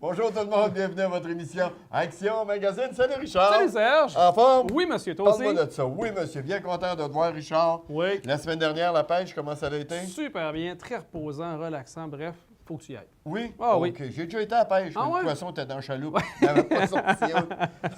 Bonjour tout le monde, bienvenue à votre émission Action Magazine. Salut Richard! Salut Serge! En forme? Oui, monsieur, toi aussi? Parle-moi de ça. Oui, monsieur, bien content de te voir, Richard. Oui. La semaine dernière, la pêche, comment ça a été? Super bien, très reposant, relaxant, bref, faut que tu y ailles. Oui? Ah oui. OK. J'ai déjà été à la pêche, Ah mais ouais? le poisson était dans le chaloupe. Il n'avait pas sorti.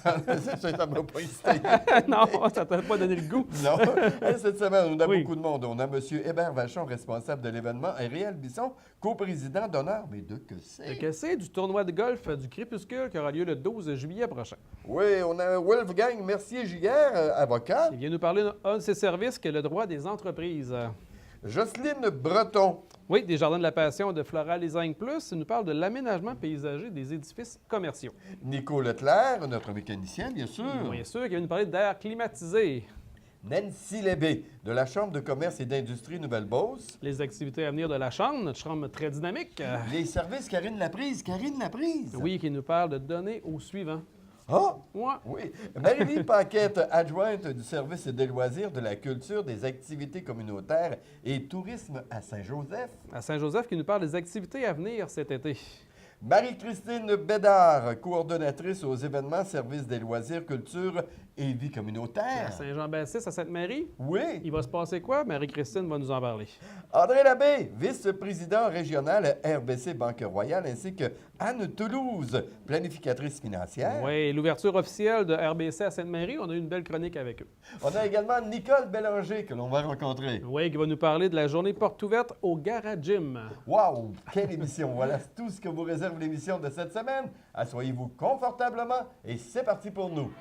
Ça m'a pas incité. Non, ça t'a pas donné le goût. Non. Hey, cette semaine, on a Oui. beaucoup de monde. On a M. Hébert Vachon, responsable de l'événement, et Réal Bisson, coprésident d'honneur. Mais de que c'est? Que c'est du tournoi de golf du Crépuscule qui aura lieu le 12 juillet prochain. Oui, on a Wolfgang Mercier-Giguère, avocat. Il vient nous parler d'un de ses services qui est le droit des entreprises. Jocelyne Breton. Oui, des Jardins de la Passion de Floral Design Plus. Il nous parle de l'aménagement paysager des édifices commerciaux. Nico Leclerc, notre mécanicien, bien sûr. Bien sûr, qui vient nous parler d'air climatisé. Nancy Lébé, de la Chambre de commerce et d'industrie Nouvelle-Beauce. Les activités à venir de la Chambre, notre chambre très dynamique. Les services Karine Laprise. Karine Laprise. Oui, qui nous parle de donner au suivant. Ah! Ouais. Oui. Marie-Lie Paquette, adjointe du service des loisirs, de la culture, des activités communautaires et tourisme à Saint-Joseph. À Saint-Joseph, qui nous parle des activités à venir cet été. Marie-Christine Bédard, coordonnatrice aux événements, services des loisirs, culture et vie À communautaire. Saint-Jean-Baptiste, à Sainte-Marie, Oui. il va se passer quoi? Marie-Christine va nous en parler. André Labbé, vice-président régional RBC Banque Royale, ainsi que Anne Toulouse, planificatrice financière. Oui, l'ouverture officielle de RBC à Sainte-Marie, on a eu une belle chronique avec eux. On a également Nicole Bélanger que l'on va rencontrer. Oui, qui va nous parler de la journée porte ouverte au Garage Gym. Wow! Quelle émission! Voilà tout ce que vous réserve l'émission de cette semaine. Assoyez-vous confortablement et c'est parti pour nous.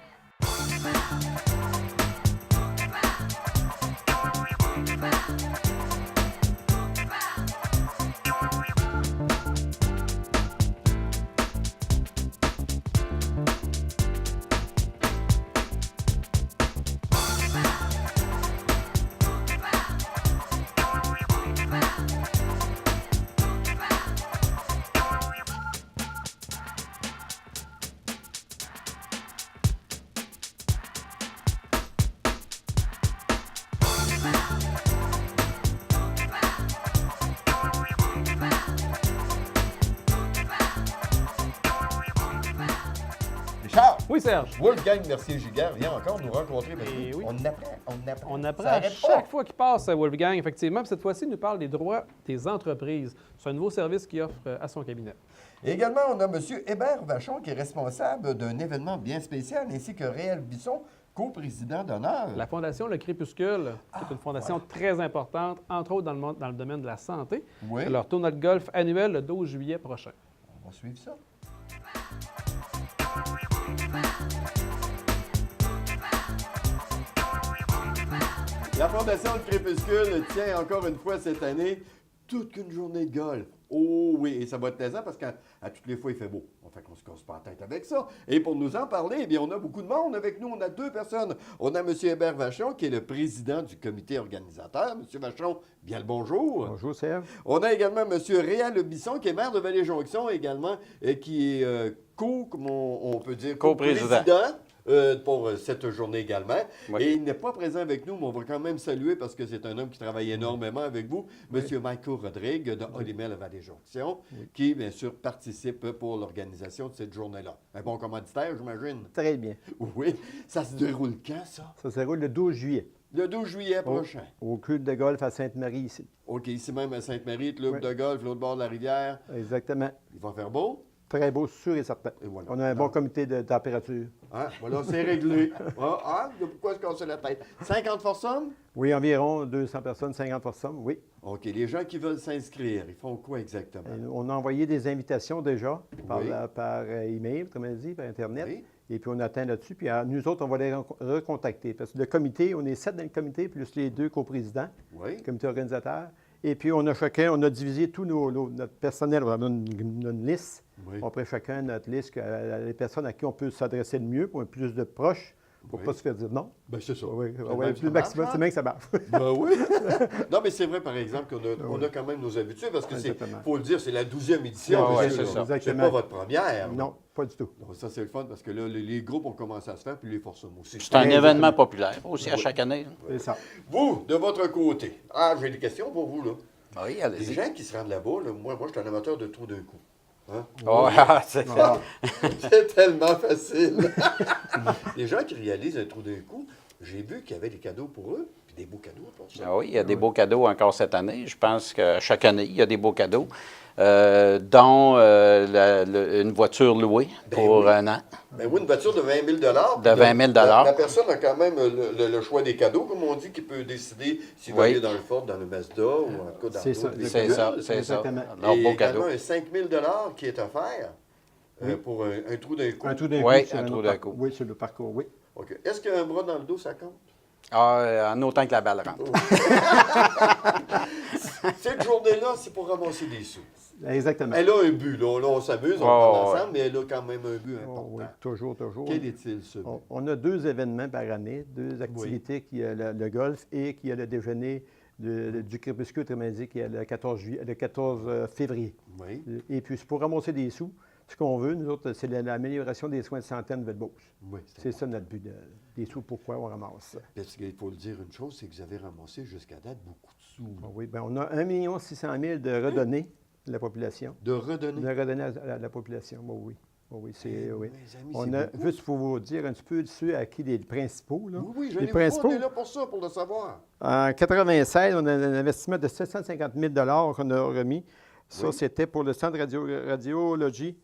Richard! Oui, Serge. Wolfgang Mercier-Giguère vient encore nous rencontrer. Parce Eh que oui. On apprend. On apprend Ça à arrête chaque pas. fois qu'il passe, Wolfgang, effectivement. Puis cette fois-ci, il nous parle des droits des entreprises. C'est un nouveau service qu'il offre à son cabinet. Et également, on a M. Hébert Vachon qui est responsable d'un événement bien spécial, ainsi que Réal Bisson, coprésident d'honneur. La Fondation Le Crépuscule, c'est une fondation très importante, entre autres dans le domaine de la santé. Oui. C'est leur tournoi de golf annuel le 12 juillet prochain. On va suivre ça. La Fondation Le Crépuscule tient encore une fois cette année toute une journée de golf. Oh oui, et ça va être plaisant parce qu'à toutes les fois, il fait beau. Fait qu'on se casse pas la tête avec ça. Et pour nous en parler, eh bien, on a beaucoup de monde avec nous. On a deux personnes. On a M. Hébert Vachon, qui est le président du comité organisateur. M. Vachon, bien le bonjour. Bonjour, Serge. On a également M. Réal Bisson, qui est maire de Vallée-Jonction également, et qui est comment on peut dire, Co-président. pour cette journée également. Oui. Et il n'est pas présent avec nous, mais on va quand même saluer parce que c'est un homme qui travaille énormément avec vous, M. Michael Rodrigue de Olimel à Vallée-Jonction, qui, bien sûr, participe pour l'organisation de cette journée-là. Un bon commanditaire, j'imagine? Très bien. Oui. Ça se déroule quand, ça? Ça se déroule le 12 juillet Le 12 juillet prochain. au club de golf à Sainte-Marie, ici. OK, ici même à Sainte-Marie, club Oui. de golf, l'autre bord de la rivière. Exactement. Il va faire beau. Très beau, sûr et certain. Et voilà. On a un bon comité de température. Hein? Voilà, c'est réglé. Pourquoi se casser la tête? 50 foursomes? Oui, environ 200 personnes, 50 foursomes, oui. OK. Les gens qui veulent s'inscrire, ils font quoi exactement? Et on a envoyé des invitations déjà par, Oui. par email, comme on dit, par Internet. Oui. Et puis on attend là-dessus. Puis nous autres, on va les recontacter. Parce que le comité, on est 7 dans le comité, plus les 2 coprésidents, Oui. le comité organisateur. Et puis on a divisé tout notre personnel, on a une liste. Oui. On a pris chacun notre liste, les personnes à qui on peut s'adresser le mieux pour plus de proches, pour ne Oui. pas se faire dire non. Ben, c'est ça. Oui, C'est ouais, même plus ça le maximum, marche, c'est bien que ça marche. Ben oui. Non, mais c'est vrai, par exemple, qu'on a quand même nos habitudes, parce que c'est, Exactement. faut le dire, c'est la 12e édition. Ah ouais, monsieur, c'est là. ça. C'est Exactement. pas votre première. Non, pas du tout. Donc, ça, c'est le fun, parce que là, les groupes ont commencé à se faire, puis les forces aussi. C'est un Très événement exactement. populaire aussi à chaque année. C'est ça. Vous, de votre côté, j'ai des questions pour vous, là. Oui, Les allez-y. gens qui se rendent là-bas, là, moi, je suis un amateur de tout d'un coup. Hein? Oh, c'est Ah, C'est tellement facile. Les gens qui réalisent un trou d'un coup, j'ai vu qu'il y avait des cadeaux pour eux, puis des beaux cadeaux pour ça. Ah oui, il y a des beaux cadeaux encore cette année. Je pense que chaque année, il y a des beaux cadeaux, dont une voiture louée Ben pour oui. un an. Ben oui, une voiture de 20 000 De 20 000 La personne a quand même le choix des cadeaux, comme on dit, qui peut décider s'il va Oui. aller dans le Ford, dans le Mazda ou en tout cas dans C'est ça, d'autres C'est ça, véhicules. c'est ça. Exactement. Alors, Et beau également cadeau. un 5 000 qui est offert pour un trou d'un coup. Un trou d'un Oui, coup. sur un trou autre d'un parcours. coup. Oui, sur le parcours, oui. OK. Est-ce qu'un bras dans le dos, ça compte? Ah, en autant que la balle rentre. Cette journée-là, c'est pour ramasser des sous. Exactement. Elle a un but, là. Là, on s'amuse, on Oh, parle ouais. ensemble, mais elle a quand même un but Oh, important. oui, toujours, toujours. Quel est-il, ce but? On a 2 événements par année, 2 activités, qui est le golf et qui est le déjeuner du crépuscule, autrement dit, qui est le 14 février. Oui. Et puis, c'est pour ramasser des sous. Ce qu'on veut, nous autres, c'est l'amélioration des soins de santé à Nouvelle-Beauce. Oui, C'est ça notre but, des sous. Pourquoi on ramasse ça? Parce qu'il faut le dire une chose, c'est que vous avez ramassé jusqu'à date beaucoup de sous. Oui, bien, on a 1 600 000 de redonnés à la population. De redonner. De redonner à la population, oui. Oui, c'est, oui. Mes amis, On c'est a, beaucoup. juste pour vous dire un petit peu ceux à qui les principaux, là. Oui, oui, je les l'ai principaux. on est là pour ça, pour le savoir. En 96, on a un investissement de 750 000 qu'on a remis. Ça, Oui. c'était pour le centre radiologie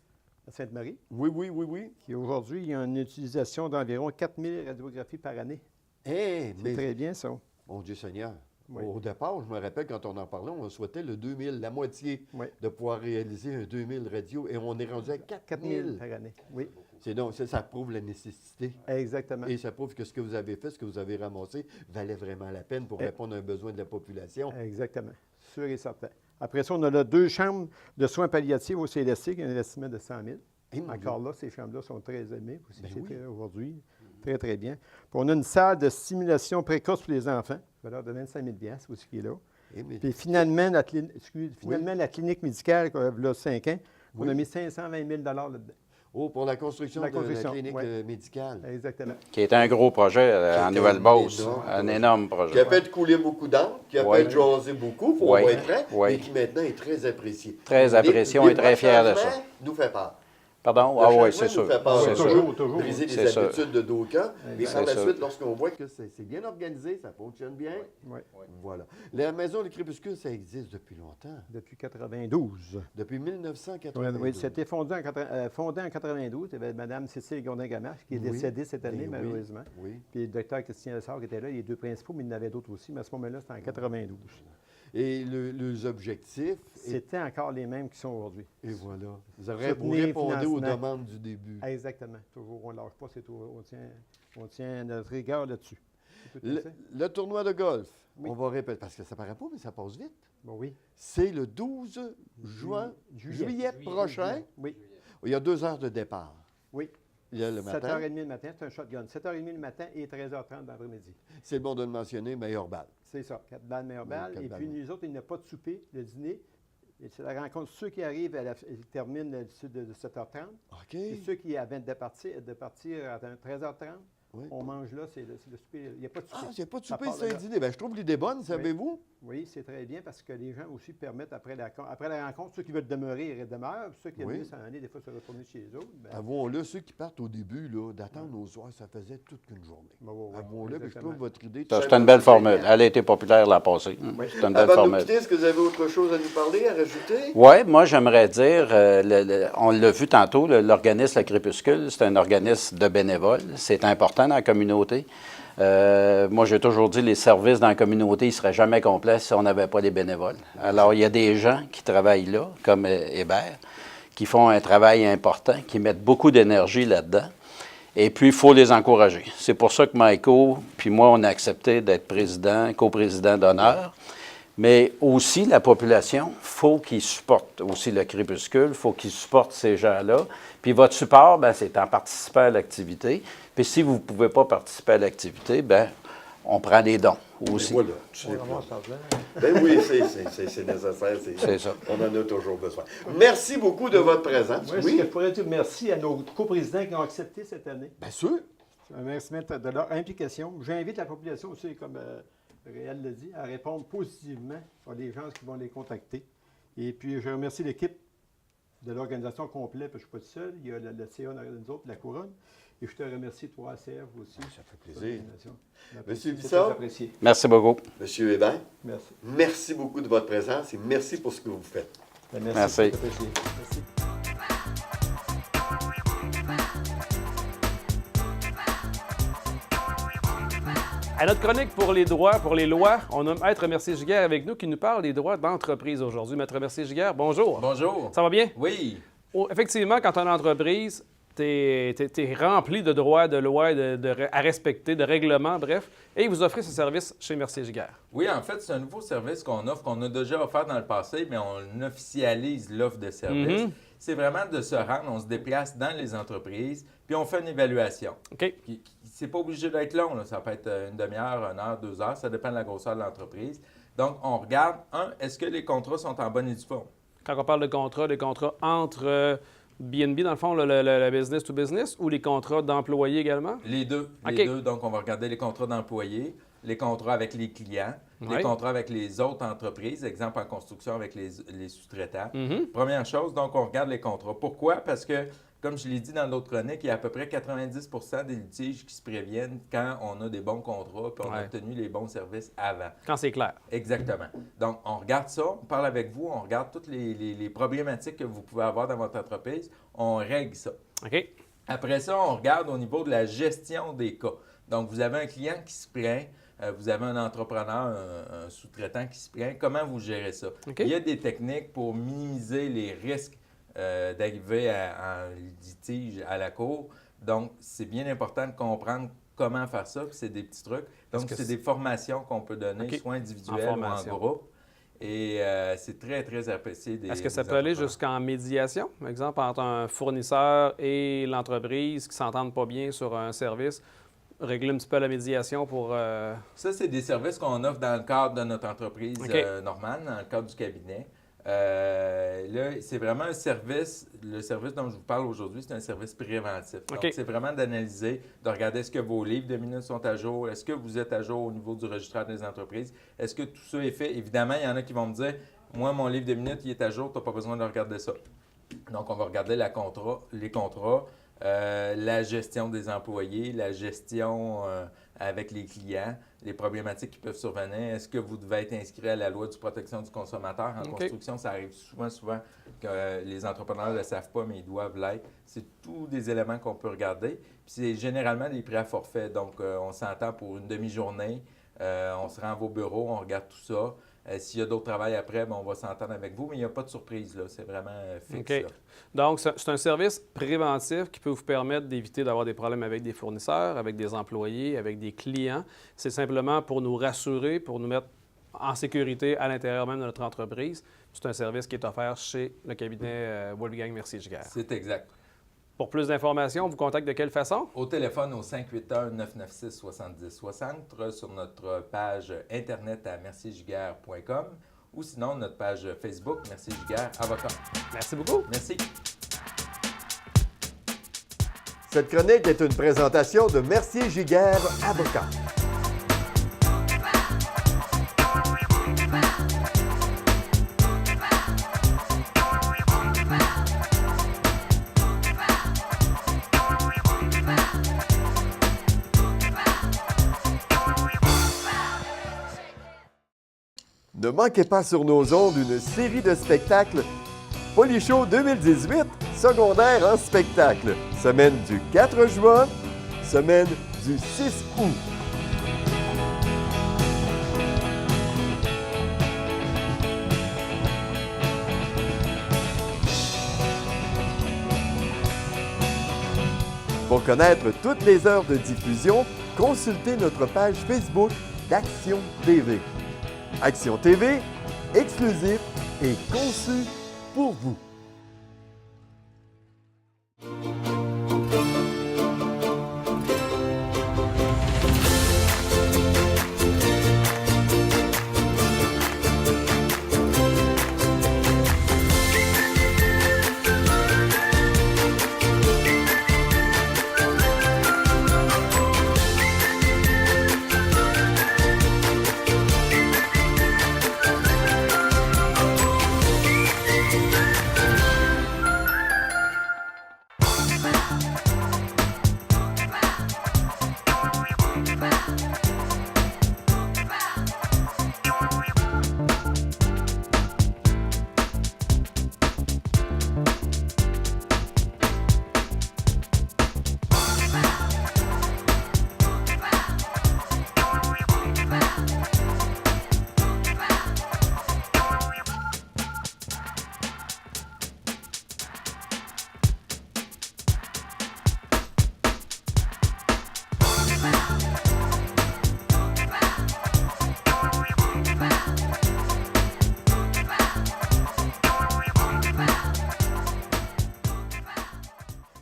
à Sainte-Marie, Oui, oui, oui, oui. qui aujourd'hui, il y a une utilisation d'environ 4 000 radiographies par année. Eh, C'est mais, très bien, ça. mon Dieu Seigneur, Oui. au départ, je me rappelle quand on en parlait, on souhaitait le 2000, la moitié, Oui. de pouvoir réaliser un 2000 radio, et on est rendu à 4 4000. 000 par année. Oui, C'est donc, ça prouve la nécessité. exactement. Et ça prouve que ce que vous avez fait, ce que vous avez ramassé, valait vraiment la peine pour Eh. répondre à un besoin de la population. Exactement. Sûr et certain. Après ça, on a là 2 chambres de soins palliatifs au CLSC, qui a un investissement de 100 000. Eh, mon Encore là, ces chambres-là sont très aimées aussi Ben oui. aujourd'hui. Très, très bien. Puis on a une salle de stimulation précoce pour les enfants, valeur de 25 000 aussi qui est là. Eh, mais- Puis finalement, la clinique médicale, il y a 5 ans, on a Oui. mis 520 000 là-dedans. Oh, pour la construction La de la construction, clinique ouais. médicale. Exactement. Qui est un gros projet en Qui est Nouvelle-Beauce. énorme Un projet. énorme Qui a projet. fait couler beaucoup d'encre, qui a Ouais. fait jaser beaucoup, il faut Ouais. être prêt, Ouais. et qui maintenant est très apprécié. Très apprécié, on est très fiers de ça. nous fait peur. Pardon? Le Ah oui, changement c'est nous sûr. fait peur. C'est On sûr. peut Toujours. briser C'est les sûr. habitudes de d'aucuns, mais par C'est la sûr. suite, lorsqu'on voit que c'est bien organisé, ça fonctionne bien, Oui. voilà. La maison du crépuscule, ça existe depuis longtemps, Depuis 92. depuis 1992. Oui, c'était fondé en 92. Il y avait Mme Cécile Gondin-Gamache qui est Oui. décédée cette année, Ben oui. malheureusement. Oui. Puis le docteur Christian Lessard qui était là, les 2 principaux, mais il y en avait d'autres aussi. Mais à ce moment-là, c'était en 92. Et les objectifs, C'était encore les mêmes qui sont aujourd'hui. et voilà. Vous aurez Soutenir répondu aux financement. demandes du début. Exactement. Toujours, on ne lâche pas, on tient notre rigueur là-dessus. C'est tout à Le, fait. le tournoi de golf, Oui. on va répéter, parce que ça paraît pas, mais ça passe vite. Bon, oui. C'est le 12 juillet prochain. Oui. Il y a 2 heures de départ. Oui. Il y a le matin. 7h30 le matin, c'est un shotgun. 7h30 le matin et 13h30 l'après-midi. C'est bon de le mentionner, meilleure balle. C'est ça, 4 balles, meilleure balle. 4 Et balles. puis, nous autres, il n'y a pas de souper, le dîner. Et c'est la rencontre. Ceux qui arrivent, ils terminent de 7h30. OK. Et ceux qui avaient de partir à 13h30, Oui. on mange là, c'est le souper. Il n'y a pas de souper. Ah, il n'y a pas de Ça souper, part de c'est un là. dîner. Ben, je trouve l'idée bonne, savez-vous? Oui, c'est très bien parce que les gens aussi permettent, après la rencontre, ceux qui veulent demeurer, ils demeurent. Puis ceux qui Oui. aiment s'en aller, des fois, se retourner chez eux. Ben, Avouons-le, ceux qui partent au début, là, d'attendre au soir, ça faisait toute une journée. ben, oui, oui, Avouons-le, puis je exactement. trouve votre idée. Ça, c'est une belle formule. Elle a été populaire l'an passé. C'est une belle Avant de nous formule. quitter, est-ce que vous avez autre chose à nous parler, à rajouter? Oui, moi, j'aimerais dire, on l'a vu tantôt, l'organisme Le Crépuscule, c'est un organisme de bénévoles. C'est important dans la communauté. Moi, j'ai toujours dit, les services dans la communauté, ils ne seraient jamais complets si on n'avait pas les bénévoles. Alors, il y a des gens qui travaillent là, comme Hébert, qui font un travail important, qui mettent beaucoup d'énergie là-dedans. Et puis, il faut les encourager. C'est pour ça que Maïko, puis moi, on a accepté d'être président, coprésident d'honneur. Mais aussi, la population, il faut qu'ils supportent aussi le crépuscule, il faut qu'ils supportent ces gens-là. Puis votre support, bien, c'est en participant à l'activité. Puis si vous ne pouvez pas participer à l'activité, bien, on prend des dons aussi. Voilà, tout simplement. Ben oui, c'est nécessaire. C'est ça. On en a toujours besoin. Merci beaucoup de votre présence. Oui, ce que je pourrais dire merci à nos coprésidents qui ont accepté cette année. Bien sûr. Un remerciement de leur implication. J'invite la population aussi, comme Réal l'a dit, à répondre positivement à des gens qui vont les contacter. Et puis, je remercie l'équipe de l'organisation complète, parce que je ne suis pas tout seul. Il y a le CA derrière nous autres, la couronne. Et je te remercie, toi, ACF aussi. Ça fait plaisir. Monsieur Bissard. Merci beaucoup. Monsieur Hébert, Merci. merci beaucoup de votre présence et merci pour ce que vous faites. Ben, Merci. c'est apprécié. Merci. À notre chronique pour les droits, pour les lois, on a Maître Mercier-Giguère avec nous qui nous parle des droits d'entreprise aujourd'hui. Maître Mercier-Giguère, bonjour. Bonjour. Ça va bien? Oui. Oh, effectivement, quand on est une entreprise, tu es rempli de droits, de lois, à respecter, de règlements, bref, et vous offrez ce service chez Mercier-Giguère. Oui, en fait, c'est un nouveau service qu'on offre, qu'on a déjà offert dans le passé, mais on officialise l'offre de service. C'est vraiment de se rendre, on se déplace dans les entreprises, puis on fait une évaluation. OK. C'est pas obligé d'être long, là. Ça peut être une demi-heure, 1 heure, 2 heures, ça dépend de la grosseur de l'entreprise. Donc, on regarde, est-ce que les contrats sont en bonne et due forme? Quand on parle de contrats, des contrats entre B&B, dans le fond, le business to business, ou les contrats d'employés également? Les deux. Les deux. Donc, on va regarder les contrats d'employés, les contrats avec les clients, les contrats avec les autres entreprises, exemple en construction avec les sous-traitants. Première chose, donc, on regarde les contrats. Pourquoi? Parce que, comme je l'ai dit dans l'autre chronique, il y a à peu près 90 des litiges qui se préviennent quand on a des bons contrats et on a obtenu les bons services avant. Quand c'est clair. Exactement. Donc, on regarde ça, on parle avec vous, on regarde toutes les problématiques que vous pouvez avoir dans votre entreprise, on règle ça. OK. Après ça, on regarde au niveau de la gestion des cas. Donc, vous avez un client qui se plaint, vous avez un entrepreneur, un sous-traitant qui se plaint. Comment vous gérez ça? Okay. Il y a des techniques pour minimiser les risques d'arriver à un litige à la cour. Donc, c'est bien important de comprendre comment faire ça, puis c'est des petits trucs. Donc, c'est des formations qu'on peut donner, soit individuelles ou en groupe. Et c'est très, très apprécié des Est-ce que ça peut aller jusqu'en médiation? Par exemple, entre un fournisseur et l'entreprise qui ne s'entendent pas bien sur un service, régler un petit peu la médiation pour... Ça, c'est des services qu'on offre dans le cadre de notre entreprise normale, dans le cadre du cabinet. Là, c'est vraiment un service, le service dont je vous parle aujourd'hui, c'est un service préventif. Donc, c'est vraiment d'analyser, de regarder est-ce que vos livres de minutes sont à jour, est-ce que vous êtes à jour au niveau du registraire des entreprises, est-ce que tout ça est fait. Évidemment, il y en a qui vont me dire, moi, mon livre de minutes, il est à jour, tu n'as pas besoin de regarder ça. Donc, on va regarder les contrats, la gestion des employés, la gestion avec les clients, les problématiques qui peuvent survenir. Est-ce que vous devez être inscrit à la loi de protection du consommateur? En construction, ça arrive souvent que les entrepreneurs ne le savent pas, mais ils doivent l'être. C'est tous des éléments qu'on peut regarder. Puis c'est généralement des prix à forfait. Donc, on s'entend pour une demi-journée. On se rend à vos bureaux, on regarde tout ça. S'il y a d'autres travails après, on va s'entendre avec vous, mais il n'y a pas de surprise, là. C'est vraiment fixe. Là. Donc, c'est un service préventif qui peut vous permettre d'éviter d'avoir des problèmes avec des fournisseurs, avec des employés, avec des clients. C'est simplement pour nous rassurer, pour nous mettre en sécurité à l'intérieur même de notre entreprise. C'est un service qui est offert chez le cabinet Wolfgang Mercier-Giguère. C'est exact. Pour plus d'informations, on vous contacte de quelle façon? Au téléphone au 581-996-7060, sur notre page Internet à merciergiguère.com ou sinon notre page Facebook Mercier-Giguère Avocat. Merci beaucoup. Merci. Cette chronique est une présentation de Mercier-Giguère Avocat. Ne manquez pas sur nos ondes une série de spectacles Polyshow 2018, secondaire en spectacle. Semaine du 4 juin, semaine du 6 août. Pour connaître toutes les heures de diffusion, consultez notre page Facebook d'Action TV. Action TV, exclusif et conçu pour vous.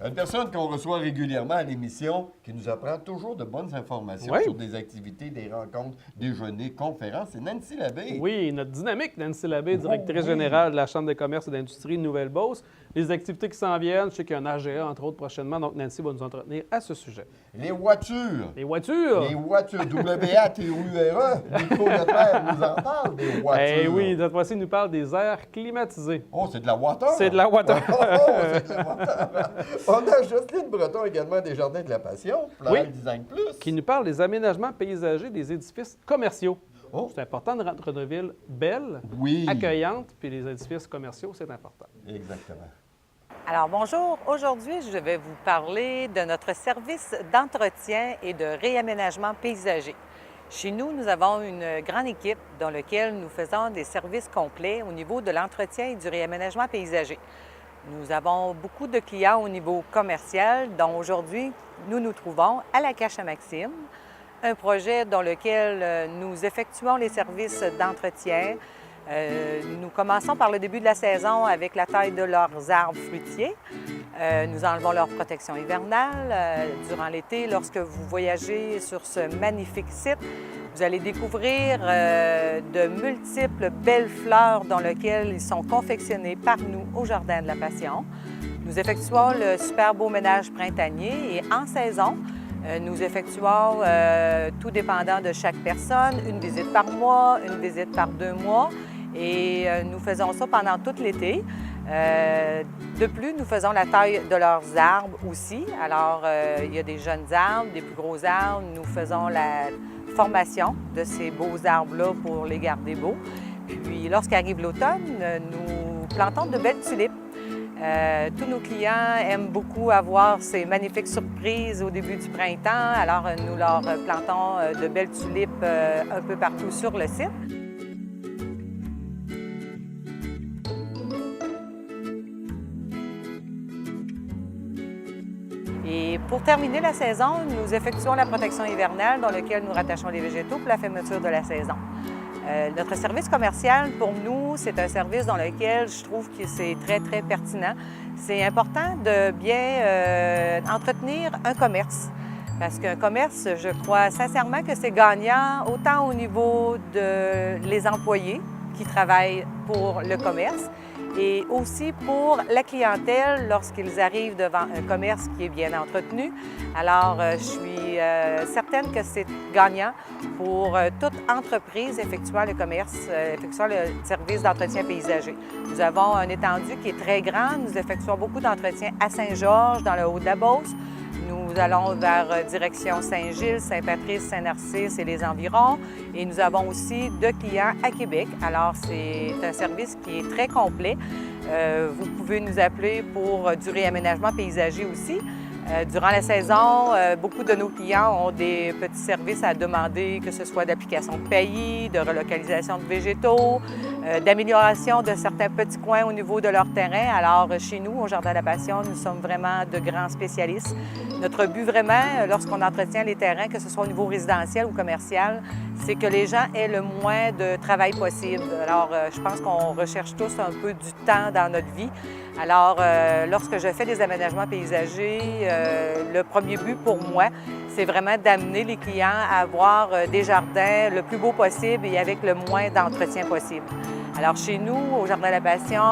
Une personne qu'on reçoit régulièrement à l'émission, qui nous apprend toujours de bonnes informations Oui. sur des activités, des rencontres, déjeuners, conférences, c'est Nancy Labbé. Oui, notre dynamique, Nancy Labbé, directrice oui. générale de la Chambre de commerce et d'industrie de Nouvelle-Beauce. Les activités qui s'en viennent, je sais qu'il y a un AGA, entre autres, prochainement, donc Nancy va nous entretenir à ce sujet. Les voitures. Les voitures! Les voitures, W-A-T-U-R-E. Nico Leclerc nous en parle des voitures. Eh oui, cette fois-ci, il nous parle des airs climatisés. Oh, c'est de la water. C'est de la water. Oh, c'est de la water. On a Jocelyne Breton également des Jardins de la Passion, Floral Design Plus. Qui nous parle des aménagements paysagers des édifices commerciaux. Oh. C'est important de rendre nos villes belles, Oui. accueillantes, puis les édifices commerciaux, c'est important. Exactement. Alors bonjour, aujourd'hui je vais vous parler de notre service d'entretien et de réaménagement paysager. Chez nous, nous avons une grande équipe dans laquelle nous faisons des services complets au niveau de l'entretien et du réaménagement paysager. Nous avons beaucoup de clients au niveau commercial, dont aujourd'hui nous nous trouvons à la Cache à Maxime, un projet dans lequel nous effectuons les services d'entretien. Nous commençons par le début de la saison avec la taille de leurs arbres fruitiers. Nous enlevons leur protection hivernale. Durant l'été, lorsque vous voyagez sur ce magnifique site, vous allez découvrir de multiples belles fleurs dans lesquelles ils sont confectionnés par nous au Jardin de la Passion. Nous effectuons le super beau ménage printanier et en saison, nous effectuons, tout dépendant de chaque personne, une visite par mois, une visite par 2 mois. Et nous faisons ça pendant tout l'été. De plus, nous faisons la taille de leurs arbres aussi. Alors, il y a des jeunes arbres, des plus gros arbres. Nous faisons la formation de ces beaux arbres-là pour les garder beaux. Puis, lorsqu'arrive l'automne, nous plantons de belles tulipes. Tous nos clients aiment beaucoup avoir ces magnifiques surprises au début du printemps. Alors, nous leur plantons de belles tulipes un peu partout sur le site. Et pour terminer la saison, nous effectuons la protection hivernale dans laquelle nous rattachons les végétaux pour la fermeture de la saison. Notre service commercial, pour nous, c'est un service dans lequel je trouve que c'est très, très pertinent. C'est important de bien entretenir un commerce. Parce qu'un commerce, je crois sincèrement que c'est gagnant autant au niveau de les employés qui travaillent pour le commerce et aussi pour la clientèle lorsqu'ils arrivent devant un commerce qui est bien entretenu. Alors, je suis certaine que c'est gagnant pour toute entreprise effectuant le commerce, effectuant le service d'entretien paysager. Nous avons un étendue qui est très grand. Nous effectuons beaucoup d'entretiens à Saint-Georges, dans le Haut-de-la-Beauce. Nous allons vers direction Saint-Gilles, Saint-Patrice, Saint-Narcisse et les environs. Et nous avons aussi 2 clients à Québec. Alors, c'est un service qui est très complet. Vous pouvez nous appeler pour du réaménagement paysager aussi. Durant la saison, beaucoup de nos clients ont des petits services à demander, que ce soit d'application de paillis, de relocalisation de végétaux, d'amélioration de certains petits coins au niveau de leur terrain. Alors, chez nous, au Jardin de la Passion, nous sommes vraiment de grands spécialistes. Notre but vraiment, lorsqu'on entretient les terrains, que ce soit au niveau résidentiel ou commercial, c'est que les gens aient le moins de travail possible. Alors, je pense qu'on recherche tous un peu du temps dans notre vie. Alors, lorsque je fais des aménagements paysagers, le premier but pour moi, c'est vraiment d'amener les clients à avoir des jardins le plus beau possible et avec le moins d'entretien possible. Alors, chez nous, au Jardin de la Passion,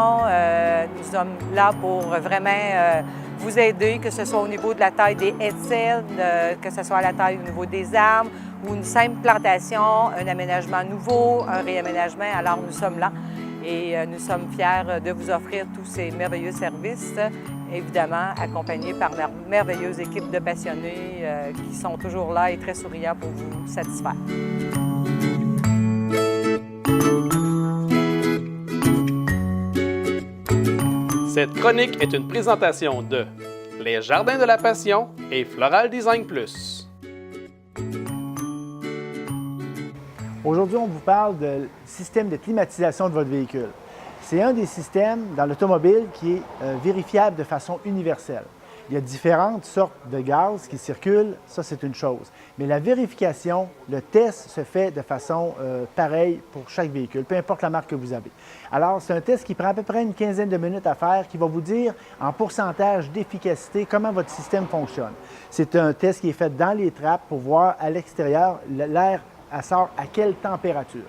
nous sommes là pour vraiment vous aider, que ce soit au niveau de la taille des haies de cèdre, que ce soit à la taille au niveau des arbres ou une simple plantation, un aménagement nouveau, un réaménagement. Alors, nous sommes là et nous sommes fiers de vous offrir tous ces merveilleux services, évidemment accompagnés par la merveilleuse équipe de passionnés qui sont toujours là et très souriants pour vous satisfaire. Cette chronique est une présentation de Les Jardins de la Passion et Floral Design Plus. Aujourd'hui, on vous parle du système de climatisation de votre véhicule. C'est un des systèmes dans l'automobile qui est vérifiable de façon universelle. il y a différentes sortes de gaz qui circulent, ça c'est une chose. Mais la vérification, le test se fait de façon pareille pour chaque véhicule, peu importe la marque que vous avez. Alors, c'est un test qui prend à peu près une quinzaine de minutes à faire, qui va vous dire en pourcentage d'efficacité comment votre système fonctionne. C'est un test qui est fait dans les trappes pour voir à l'extérieur, l'air sort à quelle température.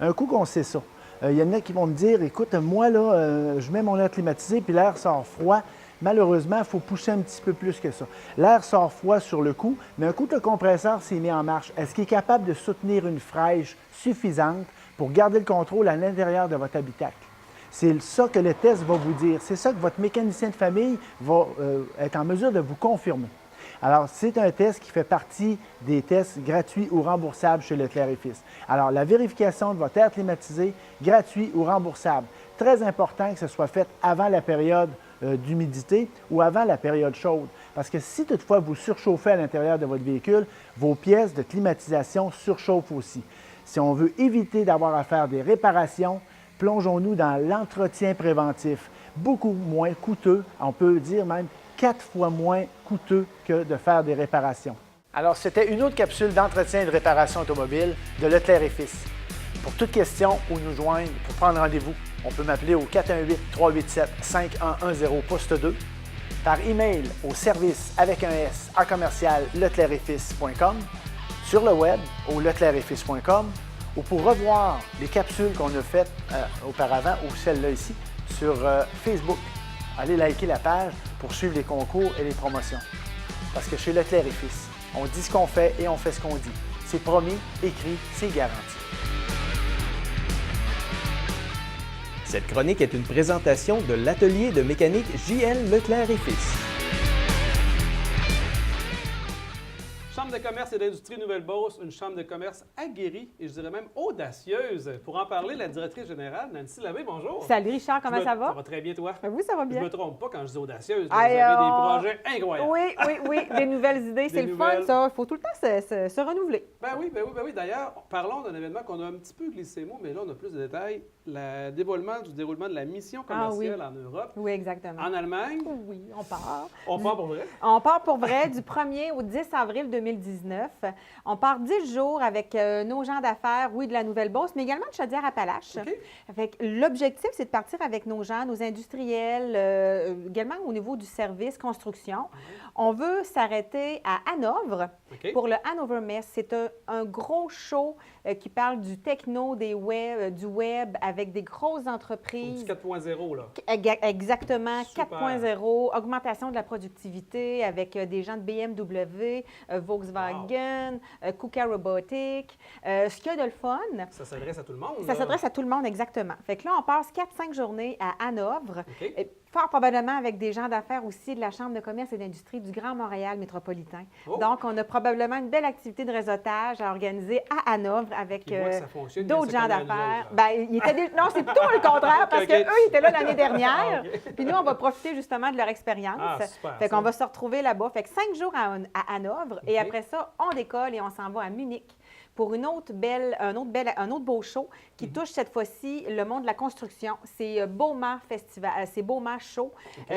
Un coup qu'on sait ça, il y en a qui vont me dire, écoute, moi là, je mets mon air climatisé puis l'air sort froid. Malheureusement, il faut pousser un petit peu plus que ça. L'air sort froid sur le coup, mais un coup que le compresseur s'est mis en marche, est-ce qu'il est capable de soutenir une fraîche suffisante pour garder le contrôle à l'intérieur de votre habitacle? C'est ça que le test va vous dire. C'est ça que votre mécanicien de famille va être en mesure de vous confirmer. Alors, c'est un test qui fait partie des tests gratuits ou remboursables chez Leclerc et Fils. Alors, la vérification de votre air climatisé, gratuit ou remboursable. Très important que ce soit fait avant la période d'humidité ou avant la période chaude. Parce que si toutefois vous surchauffez à l'intérieur de votre véhicule, vos pièces de climatisation surchauffent aussi. Si on veut éviter d'avoir à faire des réparations, plongeons-nous dans l'entretien préventif. Beaucoup moins coûteux, on peut dire même 4 fois moins coûteux que de faire des réparations. Alors, c'était une autre capsule d'entretien et de réparation automobile de Leclerc et Fils. Pour toute question ou nous joindre, pour prendre rendez-vous, on peut m'appeler au 418-387-5110 poste 2, par email au service avec un S à commercial leclercetfils.com, sur le web au leclercetfils.com ou pour revoir les capsules qu'on a faites auparavant ou celle-là ici sur Facebook. Allez liker la page pour suivre les concours et les promotions. Parce que chez Leclerc et Fils, on dit ce qu'on fait et on fait ce qu'on dit. C'est promis, écrit, c'est garanti. Cette chronique est une présentation de l'atelier de mécanique JL Leclerc et Fils. Chambre de commerce et d'industrie Nouvelle-Beauce, une chambre de commerce aguerrie et je dirais même audacieuse. Pour en parler, la directrice générale, Nancy Labbé, bonjour. Salut Richard, comment ça va? Ça va très bien, toi? Oui, ça va bien. Je me trompe pas quand je dis audacieuse. Vous avez des projets incroyables. Oui, des nouvelles idées, c'est le fun, ça. Il faut tout le temps se renouveler. Ben oui. D'ailleurs, parlons d'un événement qu'on a un petit peu glissé mot, mais là, on a plus de détails. Le déroulement de la mission commerciale en Europe. Oui, exactement. En Allemagne. Oui, on part. On part pour vrai? On part pour vrai du 1er au 10 avril 2019. On part 10 jours avec nos gens d'affaires, oui, de la Nouvelle-Beauce, mais également de Chaudière-Appalaches. Okay. L'objectif, c'est de partir avec nos gens, nos industriels, également au niveau du service construction. On veut s'arrêter à Hanovre pour le Hanover Messe. C'est un gros show qui parle du techno, du web, avec des grosses entreprises. Du 4.0, là. Exactement, Super. 4.0, augmentation de la productivité avec des gens de BMW, Volkswagen, KUKA Robotics. Ce qu'il y a de le fun... Ça s'adresse à tout le monde. Ça s'adresse à tout le monde, exactement. Fait que là, on passe 4-5 journées à Hanovre. Fort probablement avec des gens d'affaires aussi de la Chambre de commerce et d'industrie du Grand Montréal métropolitain. Donc, on a probablement une belle activité de réseautage à organiser à Hanovre avec d'autres gens d'affaires. Non, c'est plutôt le contraire parce qu'eux, ils étaient là l'année dernière. Puis nous, on va profiter justement de leur expérience. Fait qu'on va se retrouver là-bas. Fait que 5 jours à Hanovre et après ça, on décolle et on s'en va à Munich pour un autre beau show qui touche cette fois-ci le monde de la construction. C'est Bauma Festival, c'est Bauma Show.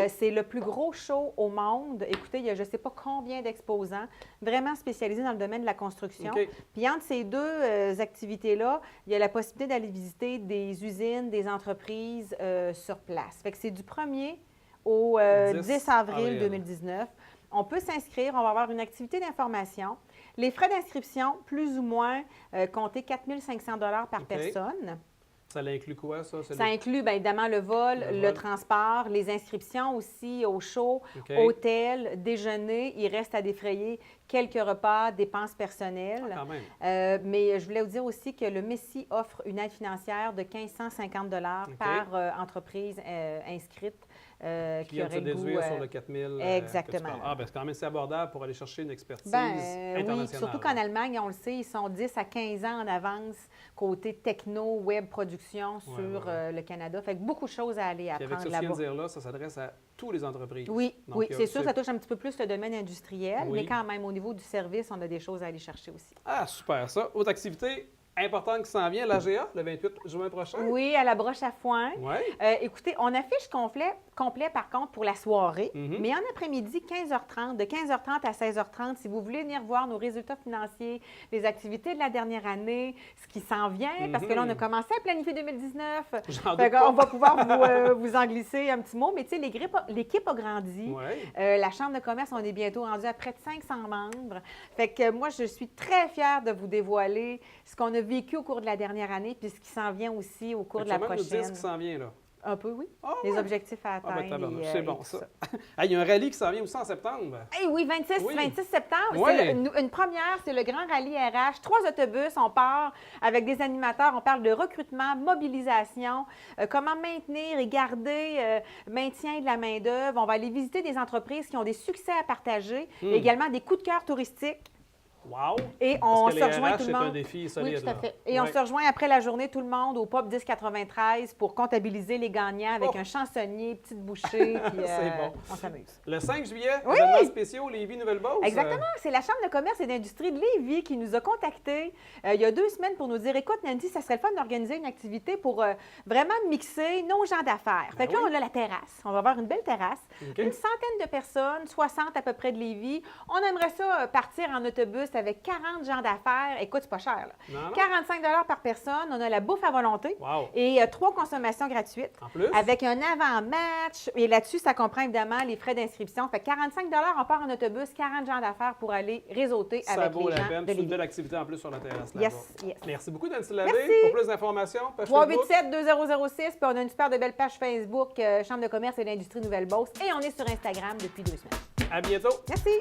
C'est le plus gros show au monde. Écoutez, il y a je ne sais pas combien d'exposants vraiment spécialisés dans le domaine de la construction. Puis entre ces deux activités-là, il y a la possibilité d'aller visiter des usines, des entreprises sur place. Fait que c'est du 1er au 10 avril 2019. On peut s'inscrire, on va avoir une activité d'information. Les frais d'inscription, plus ou moins, compter 4 500 $ par personne. Ça inclut quoi, ça? Ça inclut, bien évidemment, le vol, le transport, les inscriptions aussi au show, hôtel, déjeuner. Il reste à défrayer quelques repas, dépenses personnelles. Quand même. Mais je voulais vous dire aussi que le Messi offre une aide financière de 1 550 $ par entreprise inscrite. Qui aurait le goût sur le 4 000. Exactement. C'est quand même assez abordable pour aller chercher une expertise internationale. Oui, surtout qu'en Allemagne, on le sait, ils sont 10 à 15 ans en avance côté techno, web, production sur le Canada. Fait que beaucoup de choses à aller apprendre là-bas. Avec ce dire-là, ça s'adresse à toutes les entreprises. Oui, c'est sûr, ça touche un petit peu plus le domaine industriel, mais quand même, au niveau du service, on a des choses à aller chercher aussi. Ah, super, ça. Autre activité importante qui s'en vient, l'AGA, le 28 juin prochain. Oui, à la broche à foin. Ouais. Écoutez, on affiche complet. complet, par contre, pour la soirée. Mais en après-midi, 15h30, de 15h30 à 16h30, si vous voulez venir voir nos résultats financiers, les activités de la dernière année, ce qui s'en vient, parce que là, on a commencé à planifier 2019. On va pouvoir vous en glisser un petit mot. Mais tu sais, l'équipe a grandi. Ouais. La Chambre de commerce, on est bientôt rendu à près de 500 membres. Fait que moi, je suis très fière de vous dévoiler ce qu'on a vécu au cours de la dernière année puis ce qui s'en vient aussi au cours de la Tu vas même nous dire prochaine. ce qui s'en vient, là. Un peu, oui. Ah, Les ouais. objectifs à atteindre. tabarnouche, et, c'est et bon, tout ça. Il y a un rallye qui s'en vient aussi en septembre. Eh oui, 26 septembre. Ouais. C'est une première, c'est le Grand Rallye RH. 3 autobus, on part avec des animateurs. On parle de recrutement, mobilisation, comment maintenir et garder maintien de la main-d'œuvre. On va aller visiter des entreprises qui ont des succès à partager, également des coups de cœur touristiques. Wow! Et on Parce que se les rejoint RH, tout le c'est monde. un défi solide. Oui, tout à là. fait. Et on se rejoint après la journée, tout le monde, au POP 1093 pour comptabiliser les gagnants avec un chansonnier, petite bouchée, puis C'est bon. on s'amuse. Le 5 juillet, Oui! événements spéciaux, Lévis-Nouvelle-Beauce. Exactement. C'est la Chambre de commerce et d'industrie de Lévis qui nous a contactés il y a 2 semaines pour nous dire, écoute, Nancy, ça serait le fun d'organiser une activité pour vraiment mixer nos gens d'affaires. Fait que là, on a la terrasse. On va avoir une belle terrasse. OK. Une centaine de personnes, 60 à peu près de Lévis. On aimerait ça partir en autobus avec 40 gens d'affaires. Écoute, c'est pas cher, là. Non, non. 45 par personne. On a la bouffe à volonté. Wow. Et 3 consommations gratuites. En plus? Avec un avant-match. Et là-dessus, ça comprend évidemment les frais d'inscription. Fait que 45 on part en autobus, 40 gens d'affaires pour aller réseauter Ça avec vaut les la gens peine. de C'est une Lévis. belle activité en plus sur la terrasse. Yes, là-bas. yes. Merci beaucoup, Nancy Lavey. Merci. Pour plus d'informations, page Facebook. 387-2006, puis on a une super de belle page Facebook, Chambre de commerce et d'industrie Nouvelle-Beauce. Et on est sur Instagram depuis 2 semaines. À bientôt. Merci.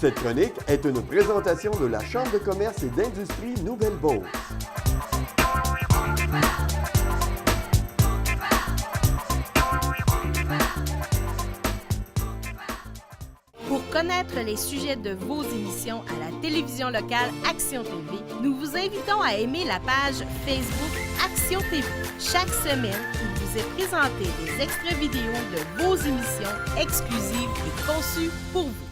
Cette chronique est une présentation de la Chambre de commerce et d'industrie Nouvelle-Beauce. Pour connaître les sujets de vos émissions à la télévision locale Action TV, nous vous invitons à aimer la page Facebook Action TV. Chaque semaine, il vous est présenté des extraits vidéo de vos émissions exclusives et conçues pour vous.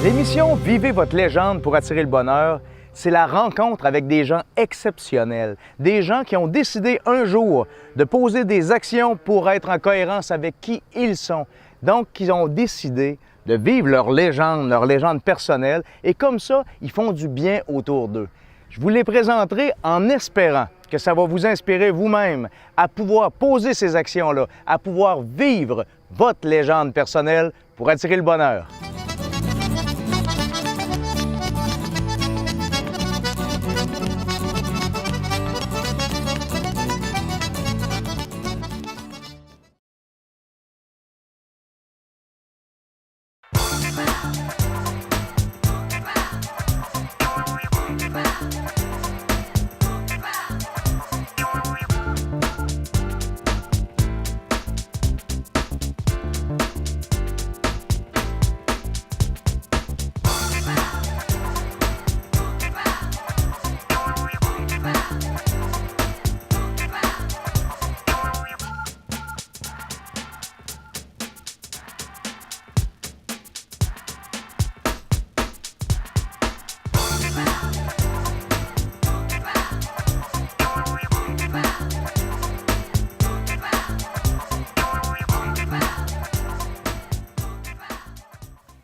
L'émission Vivez votre légende pour attirer le bonheur, c'est la rencontre avec des gens exceptionnels, des gens qui ont décidé un jour de poser des actions pour être en cohérence avec qui ils sont. Donc, qui ont décidé de vivre leur légende personnelle, et comme ça, ils font du bien autour d'eux. Je vous les présenterai en espérant que ça va vous inspirer vous-même à pouvoir poser ces actions-là, à pouvoir vivre votre légende personnelle pour attirer le bonheur.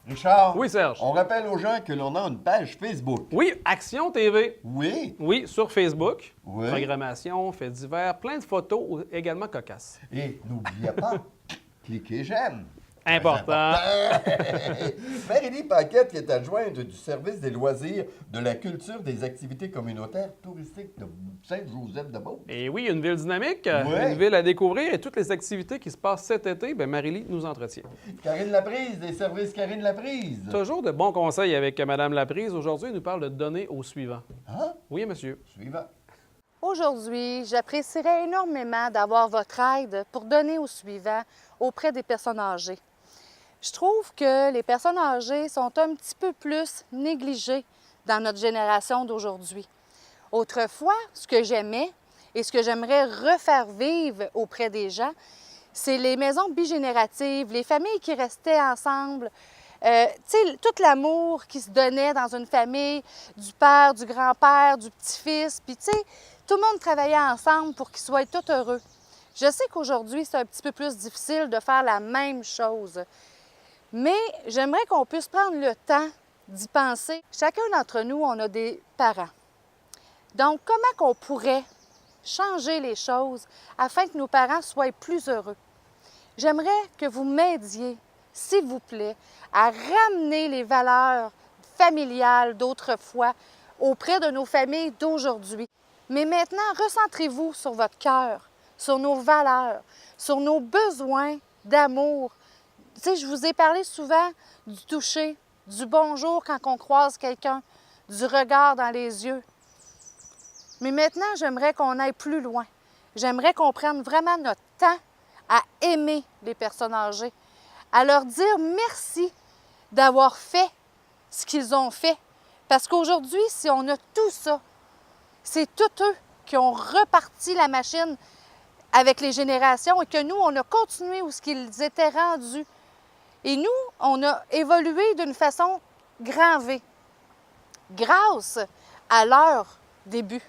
Richard, Oui, Serge. on rappelle aux gens que l'on a une page Facebook. Oui, Action TV. Oui, Oui, sur Facebook. Oui. Programmation, faits divers, plein de photos également cocasses. et n'oubliez pas, cliquez j'aime. Important. Marie-Lie Paquette, qui est adjointe du service des loisirs, de la culture, des activités communautaires touristiques de Saint-Joseph-de-Beauce. Et oui, une ville dynamique, Ouais. une ville à découvrir et toutes les activités qui se passent cet été, bien, Marie-Lie nous entretient. Karine Laprise, des services Karine Laprise. Toujours de bons conseils avec Mme Laprise. Aujourd'hui, elle nous parle de donner au suivant. Hein? Oui, monsieur. Suivant. Aujourd'hui, j'apprécierais énormément d'avoir votre aide pour donner au suivant auprès des personnes âgées. Je trouve que les personnes âgées sont un petit peu plus négligées dans notre génération d'aujourd'hui. Autrefois, ce que j'aimais et ce que j'aimerais refaire vivre auprès des gens, c'est les maisons bigénératives, les familles qui restaient ensemble, tu sais, tout l'amour qui se donnait dans une famille, du père, du grand-père, du petit-fils, puis tu sais, tout le monde travaillait ensemble pour qu'ils soient tous heureux. Je sais qu'aujourd'hui, c'est un petit peu plus difficile de faire la même chose, mais j'aimerais qu'on puisse prendre le temps d'y penser. Chacun d'entre nous, on a des parents. Donc, comment qu'on pourrait changer les choses afin que nos parents soient plus heureux? J'aimerais que vous m'aidiez, s'il vous plaît, à ramener les valeurs familiales d'autrefois auprès de nos familles d'aujourd'hui. Mais maintenant, recentrez-vous sur votre cœur, sur nos valeurs, sur nos besoins d'amour. Tu sais, je vous ai parlé souvent du toucher, du bonjour quand on croise quelqu'un, du regard dans les yeux. Mais maintenant, j'aimerais qu'on aille plus loin. J'aimerais qu'on prenne vraiment notre temps à aimer les personnes âgées, à leur dire merci d'avoir fait ce qu'ils ont fait. Parce qu'aujourd'hui, si on a tout ça, c'est tous eux qui ont reparti la machine avec les générations et que nous, on a continué où ce qu'ils étaient rendus. Et nous, on a évolué d'une façon grand V, grâce à leur début.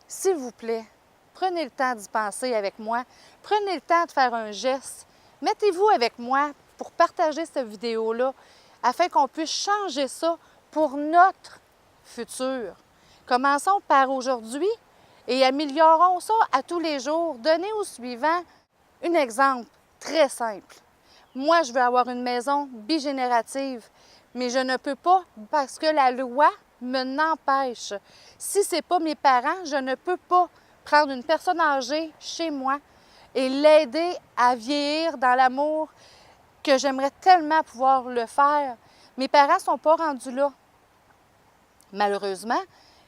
S'il vous plaît, prenez le temps d'y penser avec moi. Prenez le temps de faire un geste. Mettez-vous avec moi pour partager cette vidéo-là afin qu'on puisse changer ça pour notre futur. Commençons par aujourd'hui et améliorons ça à tous les jours. Donnez au suivant un exemple très simple. Moi, je veux avoir une maison bigénérative, mais je ne peux pas parce que la loi me n'empêche. Si ce n'est pas mes parents, je ne peux pas prendre une personne âgée chez moi et l'aider à vieillir dans l'amour que j'aimerais tellement pouvoir le faire. Mes parents ne sont pas rendus là. Malheureusement,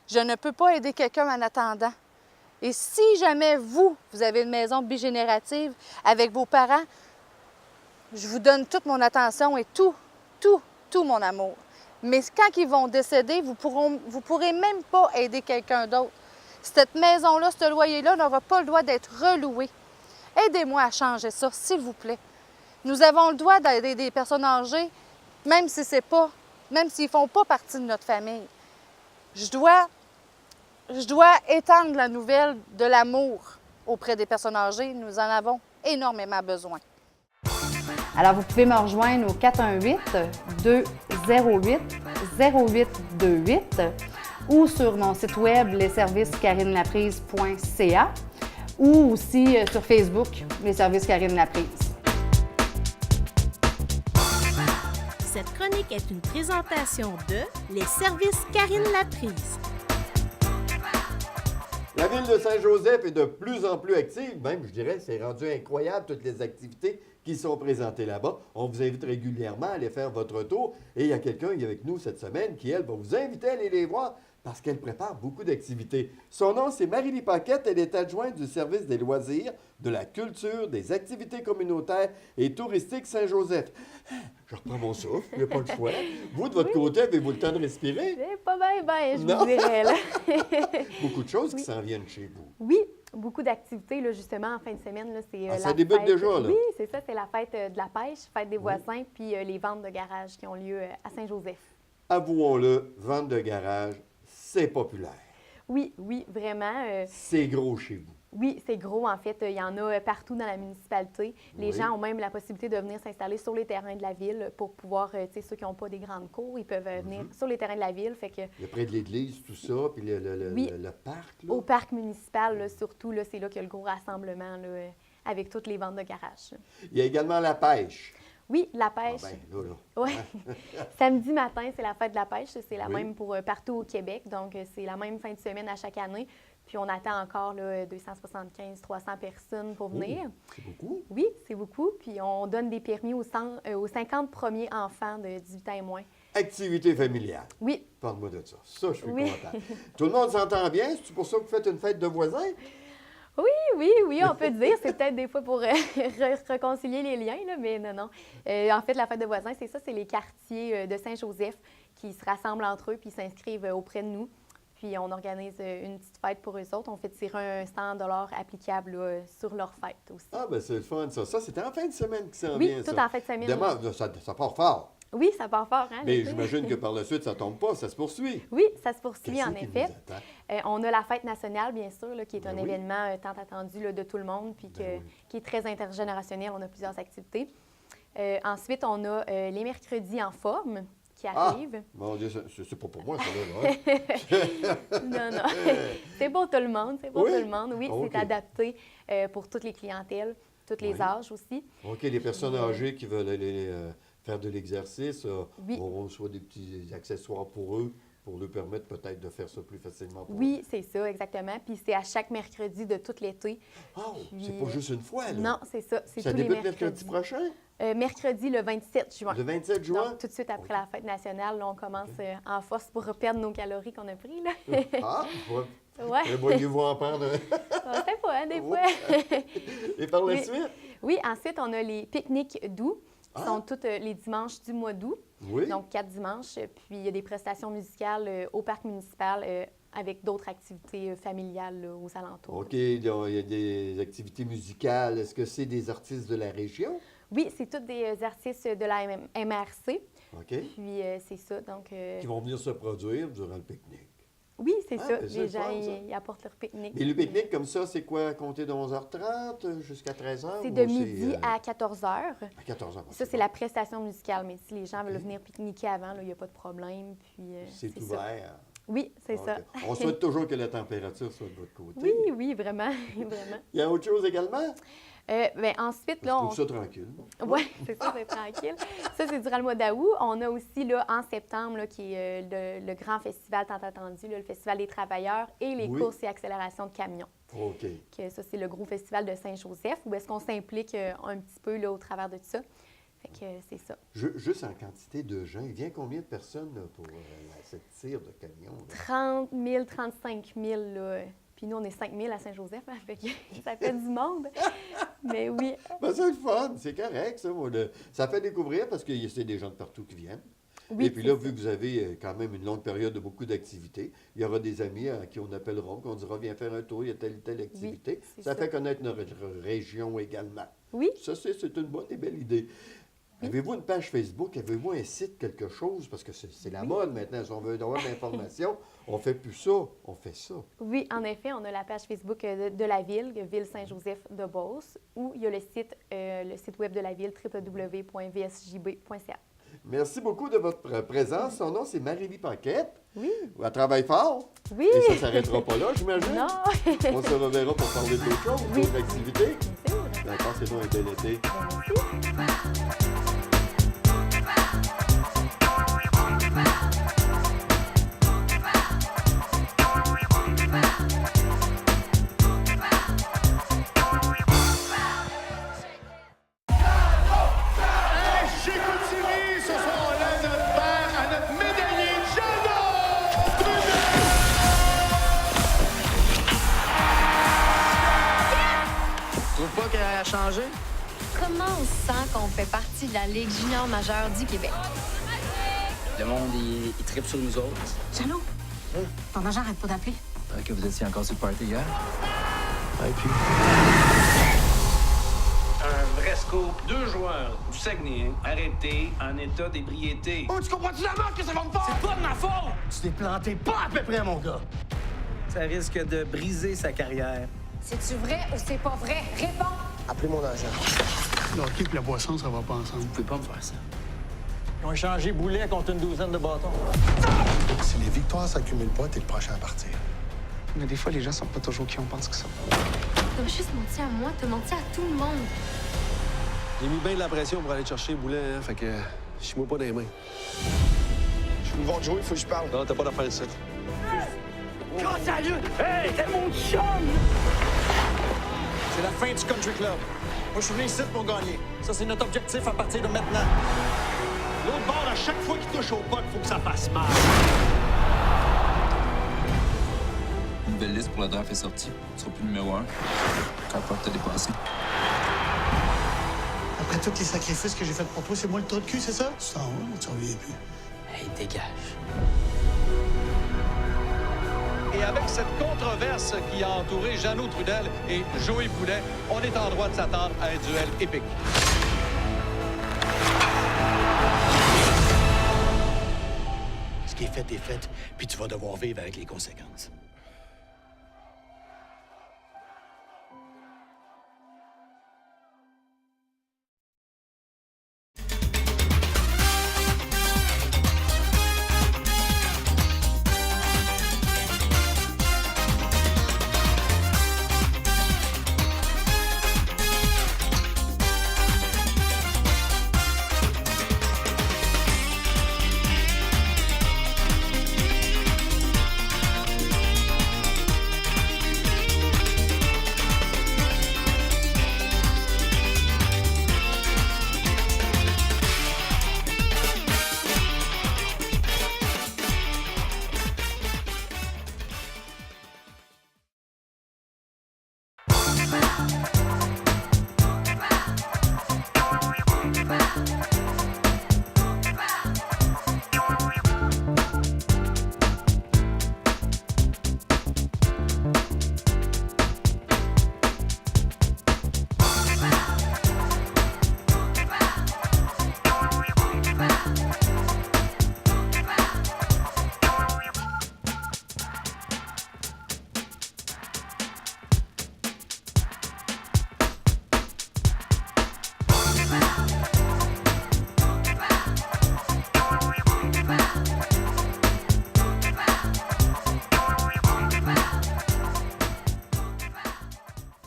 je ne peux pas aider quelqu'un en attendant. Et si jamais vous avez une maison bigénérative avec vos parents, je vous donne toute mon attention et tout mon amour. Mais quand ils vont décéder, vous pourrez même pas aider quelqu'un d'autre. Cette maison-là, ce loyer-là n'aura pas le droit d'être reloué. Aidez-moi à changer ça, s'il vous plaît. Nous avons le droit d'aider des personnes âgées, même s'ils ne font pas partie de notre famille. Je dois étendre la nouvelle de l'amour auprès des personnes âgées. Nous en avons énormément besoin. Alors, vous pouvez me rejoindre au 418-208-0828 ou sur mon site web lesservices-karinelaprise.ca ou aussi sur Facebook, les services Karine Laprise. Cette chronique est une présentation de Les services Karine Laprise. La ville de Saint-Joseph est de plus en plus active, même, je dirais, c'est rendu incroyable toutes les activités qui sont présentées là-bas. On vous invite régulièrement à aller faire votre tour et il y a quelqu'un qui est avec nous cette semaine qui, elle, va vous inviter à aller les voir parce qu'elle prépare beaucoup d'activités. Son nom, c'est Marie-Lie Paquette. Elle est adjointe du service des loisirs, de la culture, des activités communautaires et touristiques Saint-Joseph. Je reprends mon souffle, il n'y a pas le choix. Vous, de votre côté, avez-vous le temps de respirer? Pas bien, je Non. vous dirais. Là. Beaucoup de choses qui s'en viennent chez vous. Oui, beaucoup d'activités, là, justement, en fin de semaine. Là, c'est, ça la débute fête. déjà, là? Oui, c'est ça, c'est la fête de la pêche, fête des voisins, puis les ventes de garage qui ont lieu à Saint-Joseph. Avouons-le, vente de garage, c'est populaire. Oui, vraiment. C'est gros chez vous. Oui, c'est gros. En fait, il y en a partout dans la municipalité. Les Oui. gens ont même la possibilité de venir s'installer sur les terrains de la ville pour pouvoir, tu sais, ceux qui n'ont pas des grandes cours, ils peuvent venir sur les terrains de la ville. Fait que, Il y a près de l'église, tout ça, puis le parc, là. au parc municipal, là, surtout, là, c'est là qu'il y a le gros rassemblement là, avec toutes les ventes de garage. Il y a également la pêche. Oui, de la pêche. Ah ben, là. Oui. Samedi matin, c'est la fête de la pêche. C'est la Oui. même pour partout au Québec. Donc, c'est la même fin de semaine à chaque année. Puis, on attend encore 275-300 personnes pour venir. C'est beaucoup. Oui, c'est beaucoup. Puis, on donne des permis aux 50 premiers enfants de 18 ans et moins. Activité familiale. Oui. Parle-moi de ça. Ça, je suis Oui. content. Tout le monde s'entend bien? C'est pour ça que vous faites une fête de voisins? Oui, on peut dire. C'est peut-être des fois pour réconcilier les liens, là, mais non. En fait, la fête de voisins, c'est ça, c'est les quartiers de Saint-Joseph qui se rassemblent entre eux puis s'inscrivent auprès de nous. Puis on organise une petite fête pour eux autres. On fait tirer un 100 $ applicable là, sur leur fête aussi. Ah, ben c'est le fun, ça. Ça, c'était en fin de semaine qui s'en Oui, vient, ça. tout en fin de semaine. Demain, ça part fort. Oui, ça part fort, hein? Mais l'été. j'imagine que par la suite, ça tombe pas, ça se poursuit. Oui, ça se poursuit, Qu'est-ce en qui effet. nous attend? On a la fête nationale, bien sûr, là, qui est Ben un oui. événement tant attendu là, de tout le monde, puis qui est très intergénérationnel. On a plusieurs activités. Ensuite, on a les mercredis en forme qui arrivent. Mon Dieu, c'est pas pour moi, ça, là. Non. C'est pour tout le monde. C'est pour Oui? tout le monde. Oui, OK. c'est adapté pour toutes les clientèles, tous les Oui. âges aussi. OK, les personnes âgées qui veulent aller faire de l'exercice Oui. auront soit des petits accessoires pour eux, pour leur permettre peut-être de faire ça plus facilement pour eux. Oui, c'est ça, exactement. Puis c'est à chaque mercredi de tout l'été. Oh, Puis, c'est pas juste une fois, là. Non, c'est ça. C'est Ça tous les débute mercredis. mercredi prochain? Mercredi, le 27 juin. Le 27 juin? Donc, tout de suite après la fête nationale, là, on commence en force pour perdre nos calories qu'on a prises. Là. Ah, Ouais. voyez-vous en prendre un? On sait pas, hein, des fois. Et par la Oui. suite? Oui, ensuite, on a les pique-niques d'août, qui Ah. sont tous les dimanches du mois d'août. Oui. Donc, 4 dimanches. Puis, il y a des prestations musicales au parc municipal avec d'autres activités familiales là, aux alentours. OK, il y a des activités musicales. Est-ce que c'est des artistes de la région? Oui, c'est tous des artistes de la MRC. OK. Puis, c'est ça. Donc, Qui vont venir se produire durant le pique-nique. oui, c'est Ah, ça. ben, c'est Les le gens, fun, ça. ils apportent leur pique-nique. Et le pique-nique comme ça, c'est quoi, à compter de 11h30 jusqu'à 13h? C'est de midi à 14h. À 14h. Ça, c'est la prestation musicale. Mais si les gens veulent venir pique-niquer avant, il n'y a pas de problème. Puis, C'est ça. ouvert. Oui, c'est OK. ça. On souhaite toujours que la température soit de votre côté. Oui, vraiment. Vraiment. Il y a autre chose également? Ben, ensuite, Je là, trouve ça tranquille. Oui, c'est ça, c'est tranquille. Ça, c'est durant le mois d'août. On a aussi, là, en septembre, là, qui est le grand festival tant attendu, là, le Festival des travailleurs et les Oui. courses et accélérations de camions. OK. Que ça, c'est le gros festival de Saint-Joseph, où est-ce qu'on s'implique un petit peu là, au travers de tout ça. Fait que c'est ça. Juste en quantité de gens, il vient combien de personnes là, pour cette tire de camion? Là? 30 000, 35 000, là. Puis nous, on est 5 000 à Saint-Joseph, hein, fait que ça fait du monde. Mais oui. Ben, c'est le fun, c'est correct, ça. Ça fait découvrir parce que c'est des gens de partout qui viennent. Oui, Et puis là, c'est vu que vous avez quand même une longue période de beaucoup d'activités, il y aura des amis à qui on appelleront, qu'on dira viens faire un tour, il y a telle ou telle activité. c'est Ça ça. fait connaître notre région également. Oui. Ça, c'est une bonne et belle idée. Avez-vous une page Facebook? Avez-vous un site, quelque chose? Parce que c'est la mode maintenant. Si on veut avoir de l'information, on fait plus ça, on fait ça. Oui, en effet, on a la page Facebook de la ville, Ville Saint-Joseph de Beauce, ou il y a le site web de la ville, www.vsjb.ca. Merci beaucoup de votre présence. Son nom, c'est Marie-Lie Paquette. Oui. Elle travaille fort. Oui. Et ça ne s'arrêtera pas là, j'imagine. Non. On se reverra pour parler d'autres choses, Oui. d'autres activités. Bien sûr. D'accord, c'est donc un bel été. Chicoutimi, ce soir-là, notre père à notre médaillé Tu trouves pas qu'elle a changé? Comment on sent qu'on fait partie de la Ligue junior majeure du Québec? Le monde, il tripe sur nous autres. Jalo, ton agent arrête pas d'appeler. Que vous étiez encore sur le party hier? Et puis... Un vrai scoop. 2 joueurs du Saguenay arrêtés en état d'ébriété. Oh, tu comprends-tu la mort que ça va me faire? C'est pas de ma faute! Tu t'es planté pas à peu près, mon gars! Ça risque de briser sa carrière. C'est-tu vrai ou c'est pas vrai? Réponds! Appelez mon agent. Le hockey et la boisson, ça va pas ensemble. Vous pouvez pas me faire ça. Ils ont échangé boulet contre une douzaine de bâtons. Si les victoires s'accumulent pas, t'es le prochain à partir. Mais des fois, les gens sont pas toujours qui on pense que ça. T'as juste menti à moi, t'as menti à tout le monde. J'ai mis bien de la pression pour aller te chercher le boulet, hein, fait que chie-moi pas dans les mains. Je suis venu voir Joey, faut que je parle. Non, t'as pas d'affaire ici. Quand ça lutte! Hey, t'es mon chum! C'est la fin du country club. Moi, je suis venu ici pour gagner. Ça, c'est notre objectif à partir de maintenant. L'autre bord, à chaque fois qu'il touche au puck, faut que ça fasse mal. Une belle liste pour la draft est sortie. Tu seras plus numéro 1. Quand le t'a dépassé. Après tous les sacrifices que j'ai faits pour toi, c'est moi le trou de cul, c'est ça? Tu t'en vas, tu reviens plus. Hey, dégage. Et avec cette controverse qui a entouré Jeannot Trudel et Joey Boulet, on est en droit de s'attendre à un duel épique. Ce qui est fait, puis tu vas devoir vivre avec les conséquences.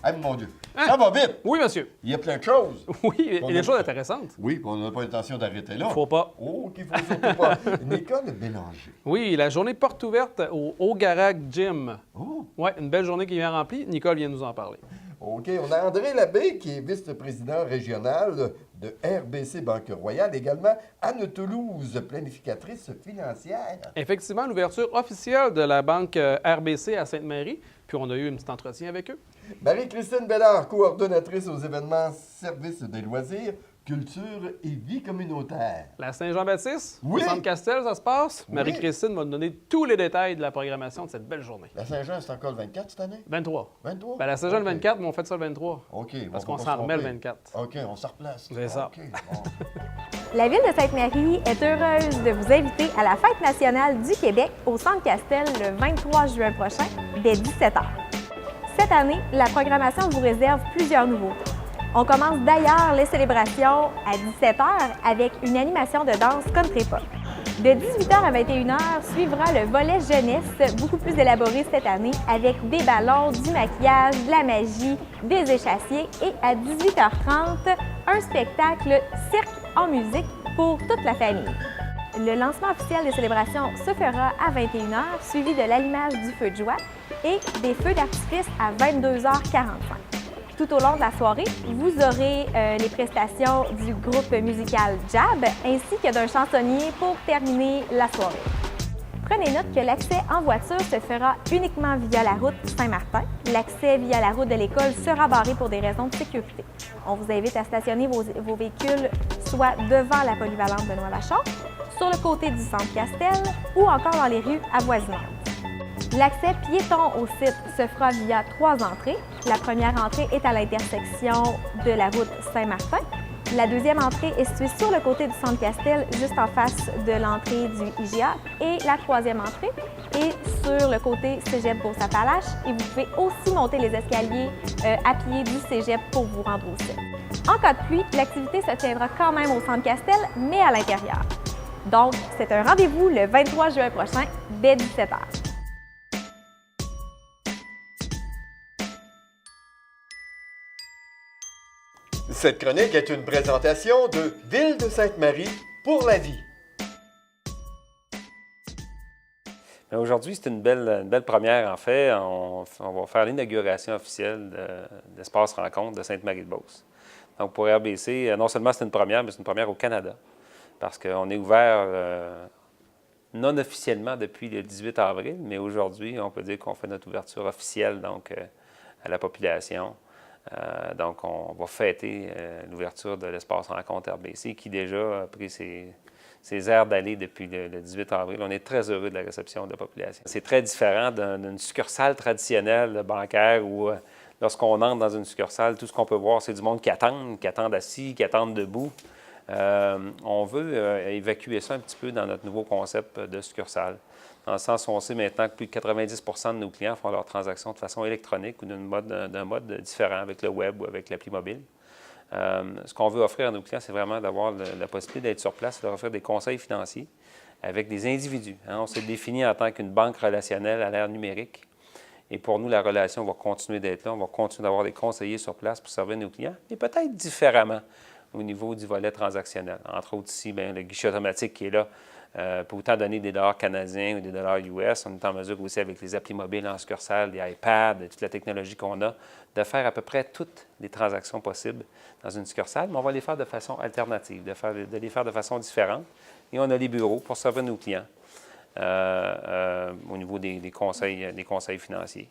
Ah, mon Dieu. Ça va vite. Oui, monsieur. Il y a plein de choses. Oui, et des choses intéressantes. Oui, puis on n'a pas l'intention d'arrêter là. Faut pas. Oh, qu'il faut surtout pas. Nicole Bélanger. Oui, la journée porte ouverte au Garage Gym. Oh. Oui, une belle journée qui vient remplie. Nicole vient nous en parler. OK. On a André Labbé, qui est vice-président régional de RBC Banque Royale. Également, Anne Toulouse, planificatrice financière. Effectivement, l'ouverture officielle de la banque RBC à Sainte-Marie. Puis on a eu un petit entretien avec eux. Marie-Christine Bédard, coordonnatrice aux événements services des loisirs, culture et vie communautaire. La Saint-Jean-Baptiste, Oui. au Centre Castel, ça se passe. Oui. Marie-Christine va nous donner tous les détails de la programmation de cette belle journée. La Saint-Jean, c'est encore le 24 cette année? 23. 23? Ben, la Saint-Jean le OK. 24, mais on fait ça le 23. OK. Parce on qu'on va s'en pas se remet le tromper. 24. OK, on s'en replace. C'est ça. OK, bon. La Ville de Sainte-Marie est heureuse de vous inviter à la Fête nationale du Québec au Centre Castel le 23 juin prochain, dès 17h. Cette année, la programmation vous réserve plusieurs nouveautés. On commence d'ailleurs les célébrations à 17h avec une animation de danse country pop. De 18h à 21h suivra le volet jeunesse, beaucoup plus élaboré cette année, avec des ballons, du maquillage, de la magie, des échassiers et à 18h30, un spectacle cirque en musique pour toute la famille. Le lancement officiel des célébrations se fera à 21h, suivi de l'allumage du feu de joie et des feux d'artifice à 22h45. Tout au long de la soirée, vous aurez les prestations du groupe musical Jab ainsi que d'un chansonnier pour terminer la soirée. Prenez note que l'accès en voiture se fera uniquement via la route Saint-Martin. L'accès via la route de l'école sera barré pour des raisons de sécurité. On vous invite à stationner vos véhicules soit devant la polyvalente Benoît-Lachon, sur le côté du Centre Castel ou encore dans les rues avoisinantes. L'accès piéton au site se fera via 3 entrées. La première entrée est à l'intersection de la route Saint-Martin. La deuxième entrée est située sur le côté du Centre Castel, juste en face de l'entrée du IGA. Et la troisième entrée est sur le côté Cégep Beauce-Appalaches. Et vous pouvez aussi monter les escaliers à pied du Cégep pour vous rendre au site. En cas de pluie, l'activité se tiendra quand même au Centre Castel, mais à l'intérieur. Donc, c'est un rendez-vous le 23 juin prochain, dès 17h. Cette chronique est une présentation de Ville de Sainte-Marie pour la vie. Aujourd'hui, c'est une belle première, en fait. On va faire l'inauguration officielle de l'Espace Rencontre de Sainte-Marie-de-Beauce. Donc, pour RBC, non seulement c'est une première, mais c'est une première au Canada, parce qu'on est ouvert non officiellement depuis le 18 avril, mais aujourd'hui, on peut dire qu'on fait notre ouverture officielle donc, à la population. Donc, on va fêter l'ouverture de l'Espace Rencontre RBC, qui déjà a pris ses airs d'aller depuis le 18 avril. On est très heureux de la réception de la population. C'est très différent d'une succursale traditionnelle bancaire où, lorsqu'on entre dans une succursale, tout ce qu'on peut voir, c'est du monde qui attend assis, qui attend debout. On veut évacuer ça un petit peu dans notre nouveau concept de succursale. Dans le sens où on sait maintenant que plus de 90 % de nos clients font leurs transactions de façon électronique ou d'un mode différent avec le web ou avec l'appli mobile. Ce qu'on veut offrir à nos clients, c'est vraiment d'avoir la possibilité d'être sur place, de leur offrir des conseils financiers avec des individus. On s'est défini en tant qu'une banque relationnelle à l'ère numérique. Et pour nous, la relation va continuer d'être là. On va continuer d'avoir des conseillers sur place pour servir nos clients, mais peut-être différemment au niveau du volet transactionnel. Entre autres, ici, le guichet automatique qui est là pour autant donner des dollars canadiens ou des dollars US. On est en mesure aussi, avec les applis mobiles en succursale, les iPads, toute la technologie qu'on a, de faire à peu près toutes les transactions possibles dans une succursale, mais on va les faire de façon alternative, de les faire de façon différente. Et on a les bureaux pour servir nos clients au niveau des conseils financiers.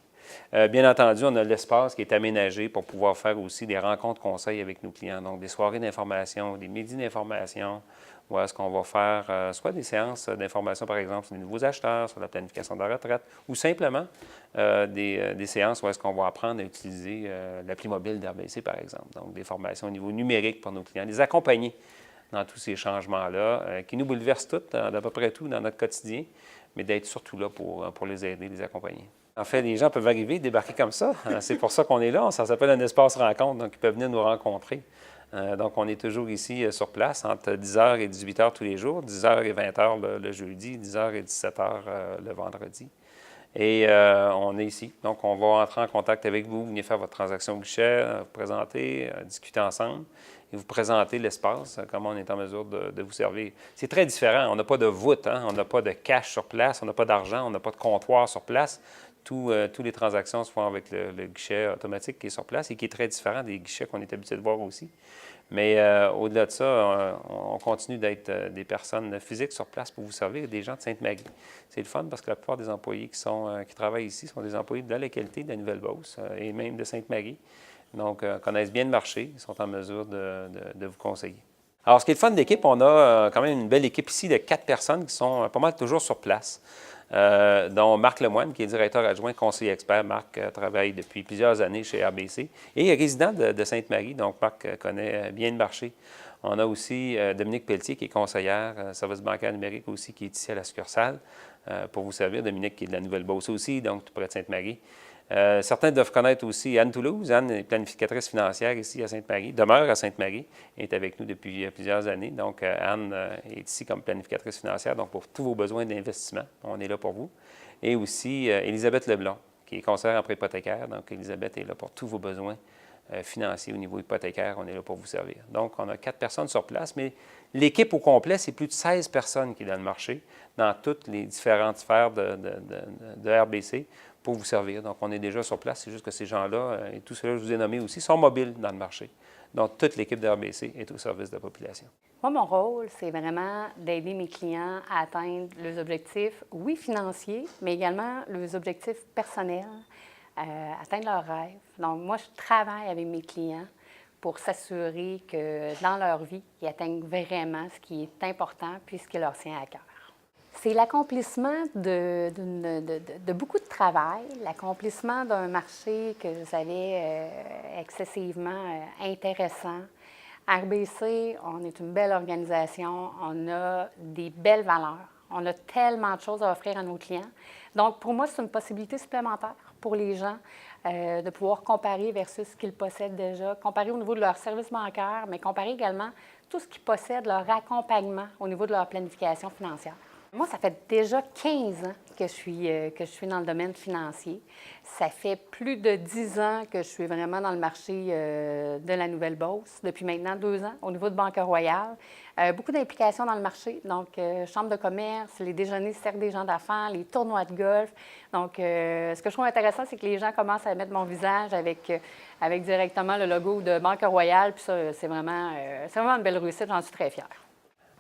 Bien entendu, on a l'espace qui est aménagé pour pouvoir faire aussi des rencontres conseils avec nos clients, donc des soirées d'information, des midis d'information, où est-ce qu'on va faire soit des séances d'information, par exemple, sur les nouveaux acheteurs, sur la planification de la retraite, ou simplement des séances où est-ce qu'on va apprendre à utiliser l'appli mobile d'RBC, par exemple. Donc, des formations au niveau numérique pour nos clients, les accompagner dans tous ces changements-là, qui nous bouleversent tous, d'à peu près tout dans notre quotidien, mais d'être surtout là pour les aider, les accompagner. En fait, les gens peuvent arriver, débarquer comme ça. C'est pour ça qu'on est là. Ça s'appelle un espace rencontre, donc ils peuvent venir nous rencontrer. Donc, on est toujours ici sur place, entre 10h et 18h tous les jours, 10h et 20h le jeudi, 10h et 17h le vendredi. Et on est ici. Donc, on va entrer en contact avec vous, venir faire votre transaction guichet, vous présenter, discuter ensemble et vous présenter l'espace, comment on est en mesure de vous servir. C'est très différent. On n'a pas de voûte, on n'a pas de cash sur place, on n'a pas d'argent, on n'a pas de comptoir sur place. Toutes les transactions se font avec le guichet automatique qui est sur place et qui est très différent des guichets qu'on est habitué de voir aussi. Mais au-delà de ça, on continue d'être des personnes physiques sur place pour vous servir, des gens de Sainte-Marie. C'est le fun parce que la plupart des employés qui travaillent ici sont des employés de la localité de la Nouvelle-Beauce et même de Sainte-Marie. Donc, connaissent bien le marché, ils sont en mesure de vous conseiller. Alors, ce qui est le fun de l'équipe, on a quand même une belle équipe ici de 4 personnes qui sont pas mal toujours sur place. Dont Marc Lemoine, qui est directeur adjoint conseiller expert. Marc travaille depuis plusieurs années chez RBC et est résident de Sainte-Marie, donc Marc connaît bien le marché. On a aussi Dominique Pelletier, qui est conseillère, service bancaire numérique aussi, qui est ici à la succursale pour vous servir. Dominique, qui est de la Nouvelle-Beauce aussi, donc tout près de Sainte-Marie. Certains doivent connaître aussi Anne Toulouse. Anne est planificatrice financière ici à Sainte-Marie, demeure à Sainte-Marie, est avec nous depuis plusieurs années. Donc, Anne est ici comme planificatrice financière, donc pour tous vos besoins d'investissement, on est là pour vous. Et aussi Élisabeth Leblanc, qui est conseillère en prêt hypothécaire. Donc, Élisabeth est là pour tous vos besoins financiers au niveau hypothécaire, on est là pour vous servir. Donc, on a 4 personnes sur place, mais l'équipe au complet, c'est plus de 16 personnes qui est dans le marché, dans toutes les différentes sphères de RBC, pour vous servir. Donc, on est déjà sur place. C'est juste que ces gens-là, et tous ceux-là que je vous ai nommés aussi, sont mobiles dans le marché. Donc, toute l'équipe de RBC est au service de la population. Moi, mon rôle, c'est vraiment d'aider mes clients à atteindre leurs objectifs, oui, financiers, mais également leurs objectifs personnels, atteindre leurs rêves. Donc, moi, je travaille avec mes clients pour s'assurer que dans leur vie, ils atteignent vraiment ce qui est important puis ce qui leur tient à cœur. C'est l'accomplissement de beaucoup de travail, l'accomplissement d'un marché que vous savez excessivement intéressant. RBC, on est une belle organisation, on a des belles valeurs, on a tellement de choses à offrir à nos clients. Donc, pour moi, c'est une possibilité supplémentaire pour les gens de pouvoir comparer versus ce qu'ils possèdent déjà, comparer au niveau de leur service bancaire, mais comparer également tout ce qu'ils possèdent, leur accompagnement au niveau de leur planification financière. Moi, ça fait déjà 15 ans que je suis dans le domaine financier. Ça fait plus de 10 ans que je suis vraiment dans le marché de la Nouvelle-Beauce, depuis maintenant 2 ans, au niveau de Banque Royale. Beaucoup d'implications dans le marché, donc chambre de commerce, les déjeuners cercle des gens d'affaires, les tournois de golf. Donc, ce que je trouve intéressant, c'est que les gens commencent à mettre mon visage avec directement le logo de Banque Royale, puis ça, c'est vraiment une belle réussite, j'en suis très fière.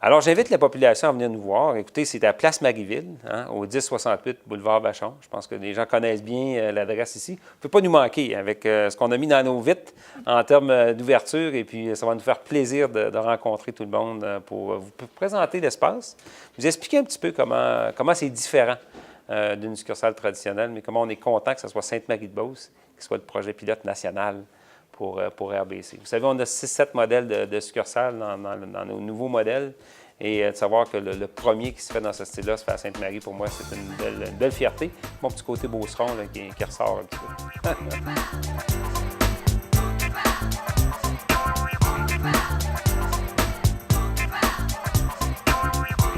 Alors, j'invite la population à venir nous voir. Écoutez, c'est à Place Marieville, au 1068 Boulevard Vachon. Je pense que les gens connaissent bien l'adresse ici. Vous ne pouvez pas nous manquer avec ce qu'on a mis dans nos vitres en termes d'ouverture. Et puis, ça va nous faire plaisir de rencontrer tout le monde pour vous présenter l'espace, vous expliquer un petit peu comment c'est différent d'une succursale traditionnelle, mais comment on est content que ce soit Sainte-Marie-de-Beauce, qui soit le projet pilote national pour RBC. Vous savez, on a 6-7 modèles de succursales dans nos nouveaux modèles. Et de savoir que le premier qui se fait dans ce style-là se fait à Sainte-Marie, pour moi, c'est une belle fierté. Mon petit côté beauceron là, qui ressort un petit peu.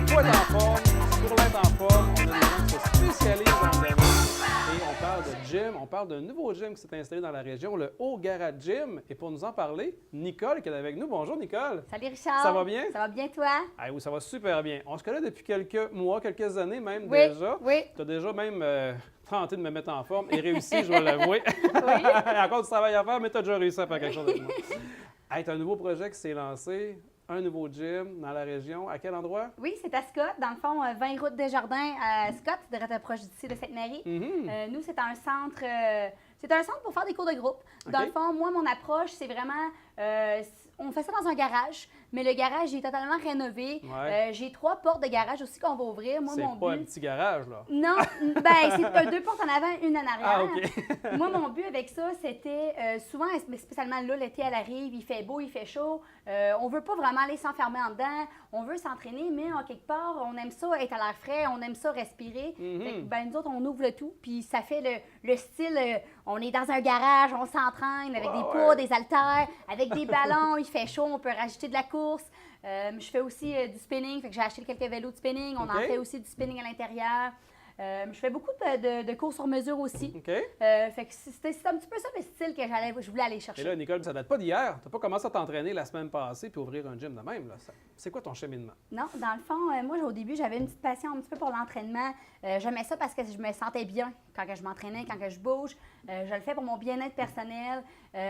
Pour être en forme, pour l'être en forme, on a des gens qui se spécialisent dans le domaine. Et on parle de gym, on parle d'un nouveau gym qui s'est installé dans la région, le Haut-Garage Gym. Et pour nous en parler, Nicole qui est avec nous. Bonjour Nicole. Salut Richard. Ça va bien? Ça va bien toi? Ah oui, ça va super bien. On se connaît depuis quelques mois, quelques années même oui, déjà. Oui. Tu as déjà même tenté de me mettre en forme et réussi, je dois l'avouer. Oui. Il y a encore du travail à faire, mais tu as déjà réussi à faire quelque chose avec moi. Hey, tu as un nouveau projet qui s'est lancé. Un nouveau gym dans la région. À quel endroit? Oui, c'est à Scott. Dans le fond, 20 route Desjardins à Scott. Tu devrais être proche d'ici de Sainte-Marie. Nous, c'est un centre... c'est un centre pour faire des cours de groupe. Dans le fond, moi, mon approche, c'est vraiment... on fait ça dans un garage, mais le garage est totalement rénové. Ouais. J'ai 3 portes de garage aussi qu'on va ouvrir. Moi, mon but... C'est pas un petit garage, là? Non, ben c'est 2 portes en avant, une en arrière. Ah, OK. Moi, mon but avec ça, c'était souvent, spécialement là, l'été, elle arrive, il fait beau, il fait chaud. On veut pas vraiment aller s'enfermer en dedans. On veut s'entraîner, mais en quelque part, on aime ça être à l'air frais, on aime ça respirer. Fait que, ben, nous autres, on ouvre le tout, puis ça fait le style, on est dans un garage, on s'entraîne avec des poids, des haltères, avec des ballons, il fait chaud, on peut rajouter de la course. Je fais aussi du spinning, fait que j'ai acheté quelques vélos de spinning. On en fait aussi du spinning à l'intérieur. Je fais beaucoup de cours sur mesure aussi. Fait que c'est un petit peu ça le style que je voulais aller chercher. Et là, Nicole, ça date pas d'hier. Tu n'as pas commencé à t'entraîner la semaine passée puis ouvrir un gym de même. C'est quoi ton cheminement? Non, dans le fond, moi, au début, j'avais une petite passion un petit peu pour l'entraînement. J'aimais ça parce que je me sentais bien quand je m'entraînais, quand je bouge. Je le fais pour mon bien-être personnel.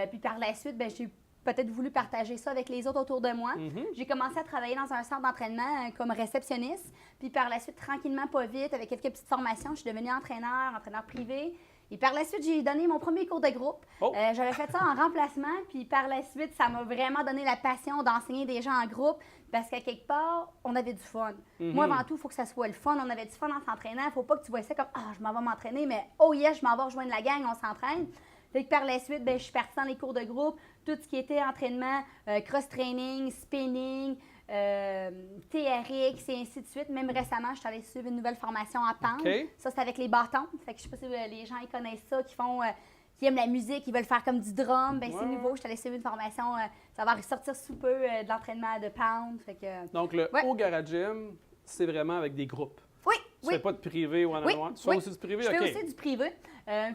Puis par la suite, j'ai peut-être voulu partager ça avec les autres autour de moi. J'ai commencé à travailler dans un centre d'entraînement comme réceptionniste. Puis par la suite, tranquillement, pas vite, avec quelques petites formations, je suis devenue entraîneur privé. Et par la suite, j'ai donné mon premier cours de groupe. J'avais fait ça en remplacement. Puis par la suite, ça m'a vraiment donné la passion d'enseigner des gens en groupe parce qu'à quelque part, on avait du fun. Moi, avant tout, il faut que ça soit le fun. On avait du fun en s'entraînant. Il ne faut pas que tu vois ça comme « Ah, je m'en vais m'entraîner », mais « Oh yes, je m'en vais rejoindre la gang, on s'entraîne ». Fait que par la suite, je suis partie dans les cours de groupe, tout ce qui était entraînement, cross-training, spinning, TRX et ainsi de suite. Même récemment, je suis allée suivre une nouvelle formation à pente. Ça, c'est avec les bâtons. Fait que je sais pas si les gens ils connaissent ça, qui aiment la musique, qui veulent faire comme du drum. C'est nouveau. Je suis allée suivre une formation. Ça va ressortir sous peu de l'entraînement de pound. Fait que, donc, le Haut-Garage Gym, c'est vraiment avec des groupes. Oui, tu fais pas de privé one-on-one? Tu fais aussi du privé? Je fais aussi du privé.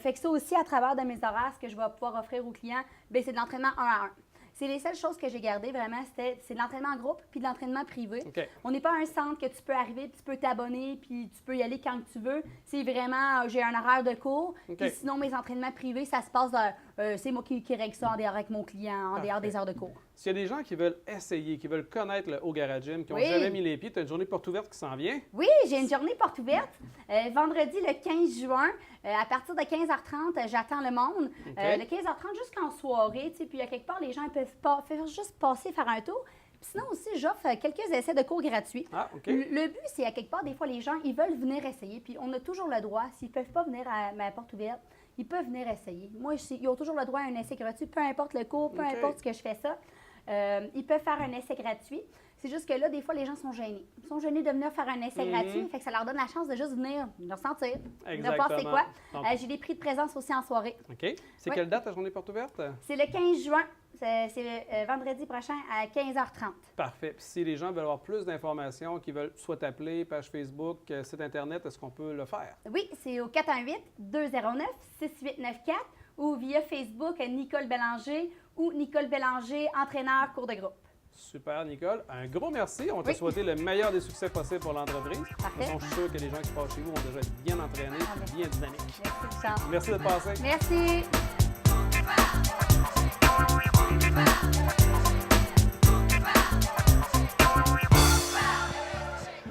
Fait que ça aussi, à travers de mes horaires, ce que je vais pouvoir offrir aux clients, c'est de l'entraînement 1 à 1. C'est les seules choses que j'ai gardées vraiment, c'est de l'entraînement en groupe puis de l'entraînement privé. On n'est pas un centre que tu peux arriver, tu peux t'abonner puis tu peux y aller quand tu veux. C'est vraiment, j'ai un horaire de cours. Puis sinon, mes entraînements privés, ça se passe, c'est moi qui règle ça en dehors avec mon client, en dehors des heures de cours. S'il y a des gens qui veulent essayer, qui veulent connaître le Haut-Garage Gym, qui n'ont jamais mis les pieds, tu as une journée porte ouverte qui s'en vient? Oui, j'ai une journée porte ouverte. Vendredi, le 15 juin, à partir de 15h30, j'attends le monde. De 15h30 jusqu'en soirée, puis à quelque part, les gens ils peuvent juste passer, faire un tour. Puis sinon aussi, j'offre quelques essais de cours gratuits. Le but, c'est à quelque part, des fois, les gens, ils veulent venir essayer. Puis on a toujours le droit, s'ils ne peuvent pas venir à ma porte ouverte, ils peuvent venir essayer. Moi, ils ont toujours le droit à un essai gratuit, peu importe le cours, peu importe ce que je fais ça. Ils peuvent faire un essai gratuit. C'est juste que là, des fois, les gens sont gênés. Ils sont gênés de venir faire un essai gratuit. Fait que ça leur donne la chance de juste venir le ressentir, de voir c'est quoi. J'ai des prix de présence aussi en soirée. OK. C'est quelle date la journée porte ouverte? C'est le 15 juin. C'est vendredi prochain à 15h30. Parfait. Puis si les gens veulent avoir plus d'informations, qui veulent soit t'appeler, page Facebook, site Internet, est-ce qu'on peut le faire? Oui, c'est au 418-209-6894 ou via Facebook Nicole Bélanger ou Nicole Bélanger, entraîneur, cours de groupe. Super, Nicole. Un gros merci. On t'a souhaité le meilleur des succès possibles pour l'entreprise. Parfait. Je suis sûr que les gens qui passent chez vous vont déjà être bien entraînés et bien dynamiques. Merci, Richard. Merci d'être passé. Merci.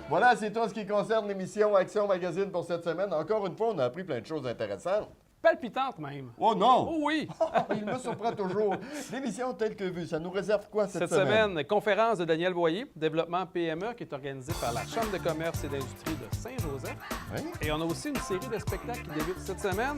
Voilà, c'est tout ce qui concerne l'émission Action Magazine pour cette semaine. Encore une fois, on a appris plein de choses intéressantes. Palpitante même. Oh non! Oh oui! Il me surprend toujours. L'émission telle que vue, ça nous réserve quoi cette semaine? Cette semaine, semaine, conférence de Daniel Boyer, développement PME, qui est organisée par la Chambre de commerce et d'industrie de Saint-Joseph. Oui. Et on a aussi une série de spectacles qui débute cette semaine.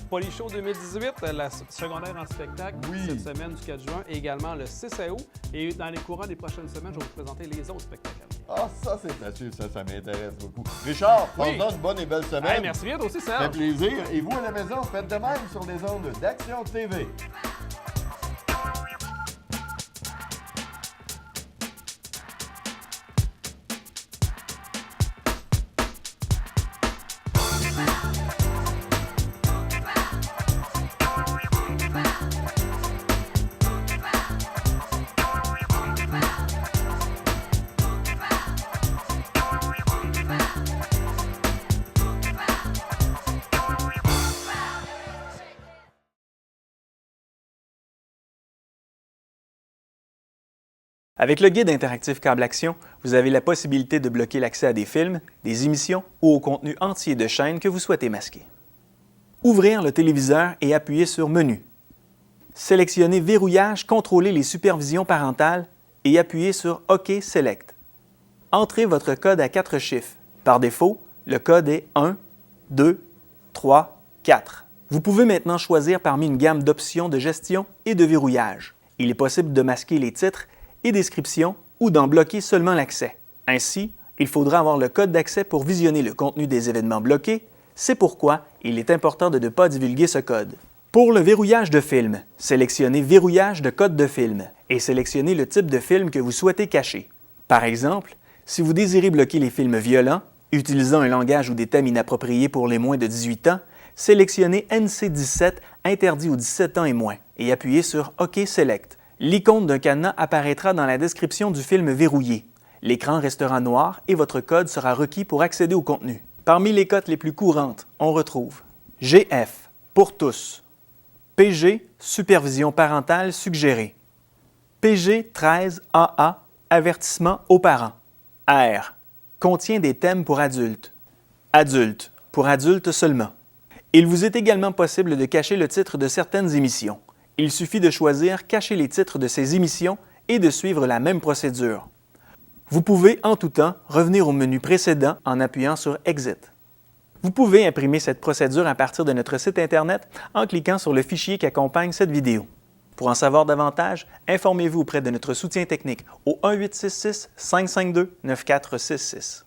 Polyshow 2018, la secondaire en spectacle, cette semaine du 4 juin, et également le 6 août. Et dans les courants des prochaines semaines, je vais vous présenter les autres spectacles. Ah, ça, c'est à suivre, ça m'intéresse beaucoup. Richard, passe-nous une bonne et belle semaine. Hey, merci bien, toi aussi, Serge. Ça fait plaisir. Et vous, à la maison, faites de même sur les ondes d'Action TV. Avec le guide interactif Câble Action, vous avez la possibilité de bloquer l'accès à des films, des émissions ou au contenu entier de chaînes que vous souhaitez masquer. Ouvrir le téléviseur et appuyer sur Menu. Sélectionnez Verrouillage, contrôler les supervisions parentales et appuyez sur OK Select. Entrez votre code à 4 chiffres. Par défaut, le code est 1, 2, 3, 4. Vous pouvez maintenant choisir parmi une gamme d'options de gestion et de verrouillage. Il est possible de masquer les titres et descriptions ou d'en bloquer seulement l'accès. Ainsi, il faudra avoir le code d'accès pour visionner le contenu des événements bloqués. C'est pourquoi il est important de ne pas divulguer ce code. Pour le verrouillage de film, sélectionnez Verrouillage de code de film et sélectionnez le type de film que vous souhaitez cacher. Par exemple, si vous désirez bloquer les films violents, utilisant un langage ou des thèmes inappropriés pour les moins de 18 ans, sélectionnez NC-17 interdit aux 17 ans et moins et appuyez sur OK Select. L'icône d'un cadenas apparaîtra dans la description du film verrouillé. L'écran restera noir et votre code sera requis pour accéder au contenu. Parmi les cotes les plus courantes, on retrouve GF, pour tous. PG, supervision parentale suggérée. PG 13AA, avertissement aux parents. R, contient des thèmes pour adultes. Adulte, pour adultes seulement. Il vous est également possible de cacher le titre de certaines émissions. Il suffit de choisir « Cacher les titres de ces émissions » et de suivre la même procédure. Vous pouvez, en tout temps, revenir au menu précédent en appuyant sur « Exit ». Vous pouvez imprimer cette procédure à partir de notre site Internet en cliquant sur le fichier qui accompagne cette vidéo. Pour en savoir davantage, informez-vous auprès de notre soutien technique au 1-866-552-9466.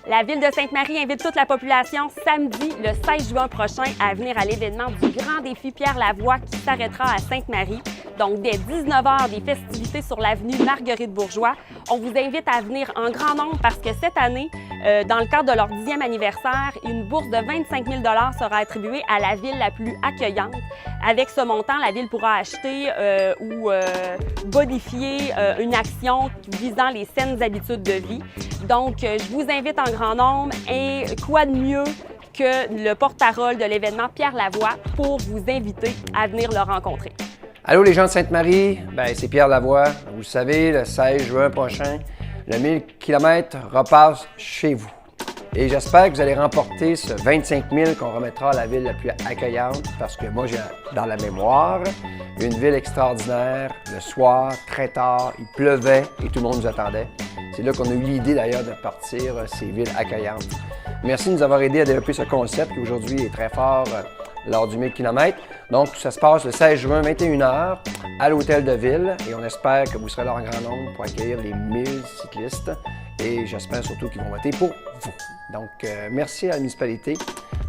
La Ville de Sainte-Marie invite toute la population samedi, le 16 juin prochain, à venir à l'événement du Grand Défi Pierre Lavoie qui s'arrêtera à Sainte-Marie. Donc, dès 19h, des festivités sur l'avenue Marguerite-Bourgeois. On vous invite à venir en grand nombre parce que cette année, dans le cadre de leur 10e anniversaire, une bourse de 25 000 sera attribuée à la ville la plus accueillante. Avec ce montant, la ville pourra acheter ou bonifier une action visant les saines habitudes de vie. Donc, je vous invite en grand nombre et quoi de mieux que le porte-parole de l'événement Pierre Lavoie pour vous inviter à venir le rencontrer. Allô les gens de Sainte-Marie, c'est Pierre Lavoie. Vous le savez, le 16 juin prochain, le 1000 km repasse chez vous. Et j'espère que vous allez remporter ce 25 000 qu'on remettra à la ville la plus accueillante parce que moi, j'ai dans la mémoire une ville extraordinaire. Le soir, très tard, il pleuvait et tout le monde nous attendait. C'est là qu'on a eu l'idée d'ailleurs de partir ces villes accueillantes. Merci de nous avoir aidés à développer ce concept qui aujourd'hui est très fort lors du 1000 km. Donc, ça se passe le 16 juin, 21h, à l'Hôtel de Ville. Et on espère que vous serez là en grand nombre pour accueillir les 1000 cyclistes. Et j'espère surtout qu'ils vont voter pour vous. Donc, merci à la municipalité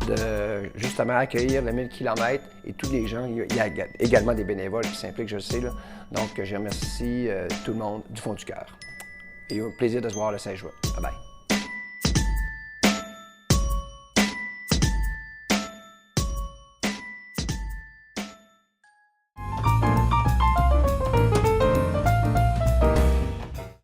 de justement accueillir les 1000 km et tous les gens. Il y a également des bénévoles qui s'impliquent, je le sais. Là. Donc, je remercie tout le monde du fond du cœur. Et au plaisir de se voir le 16 juin. Bye bye.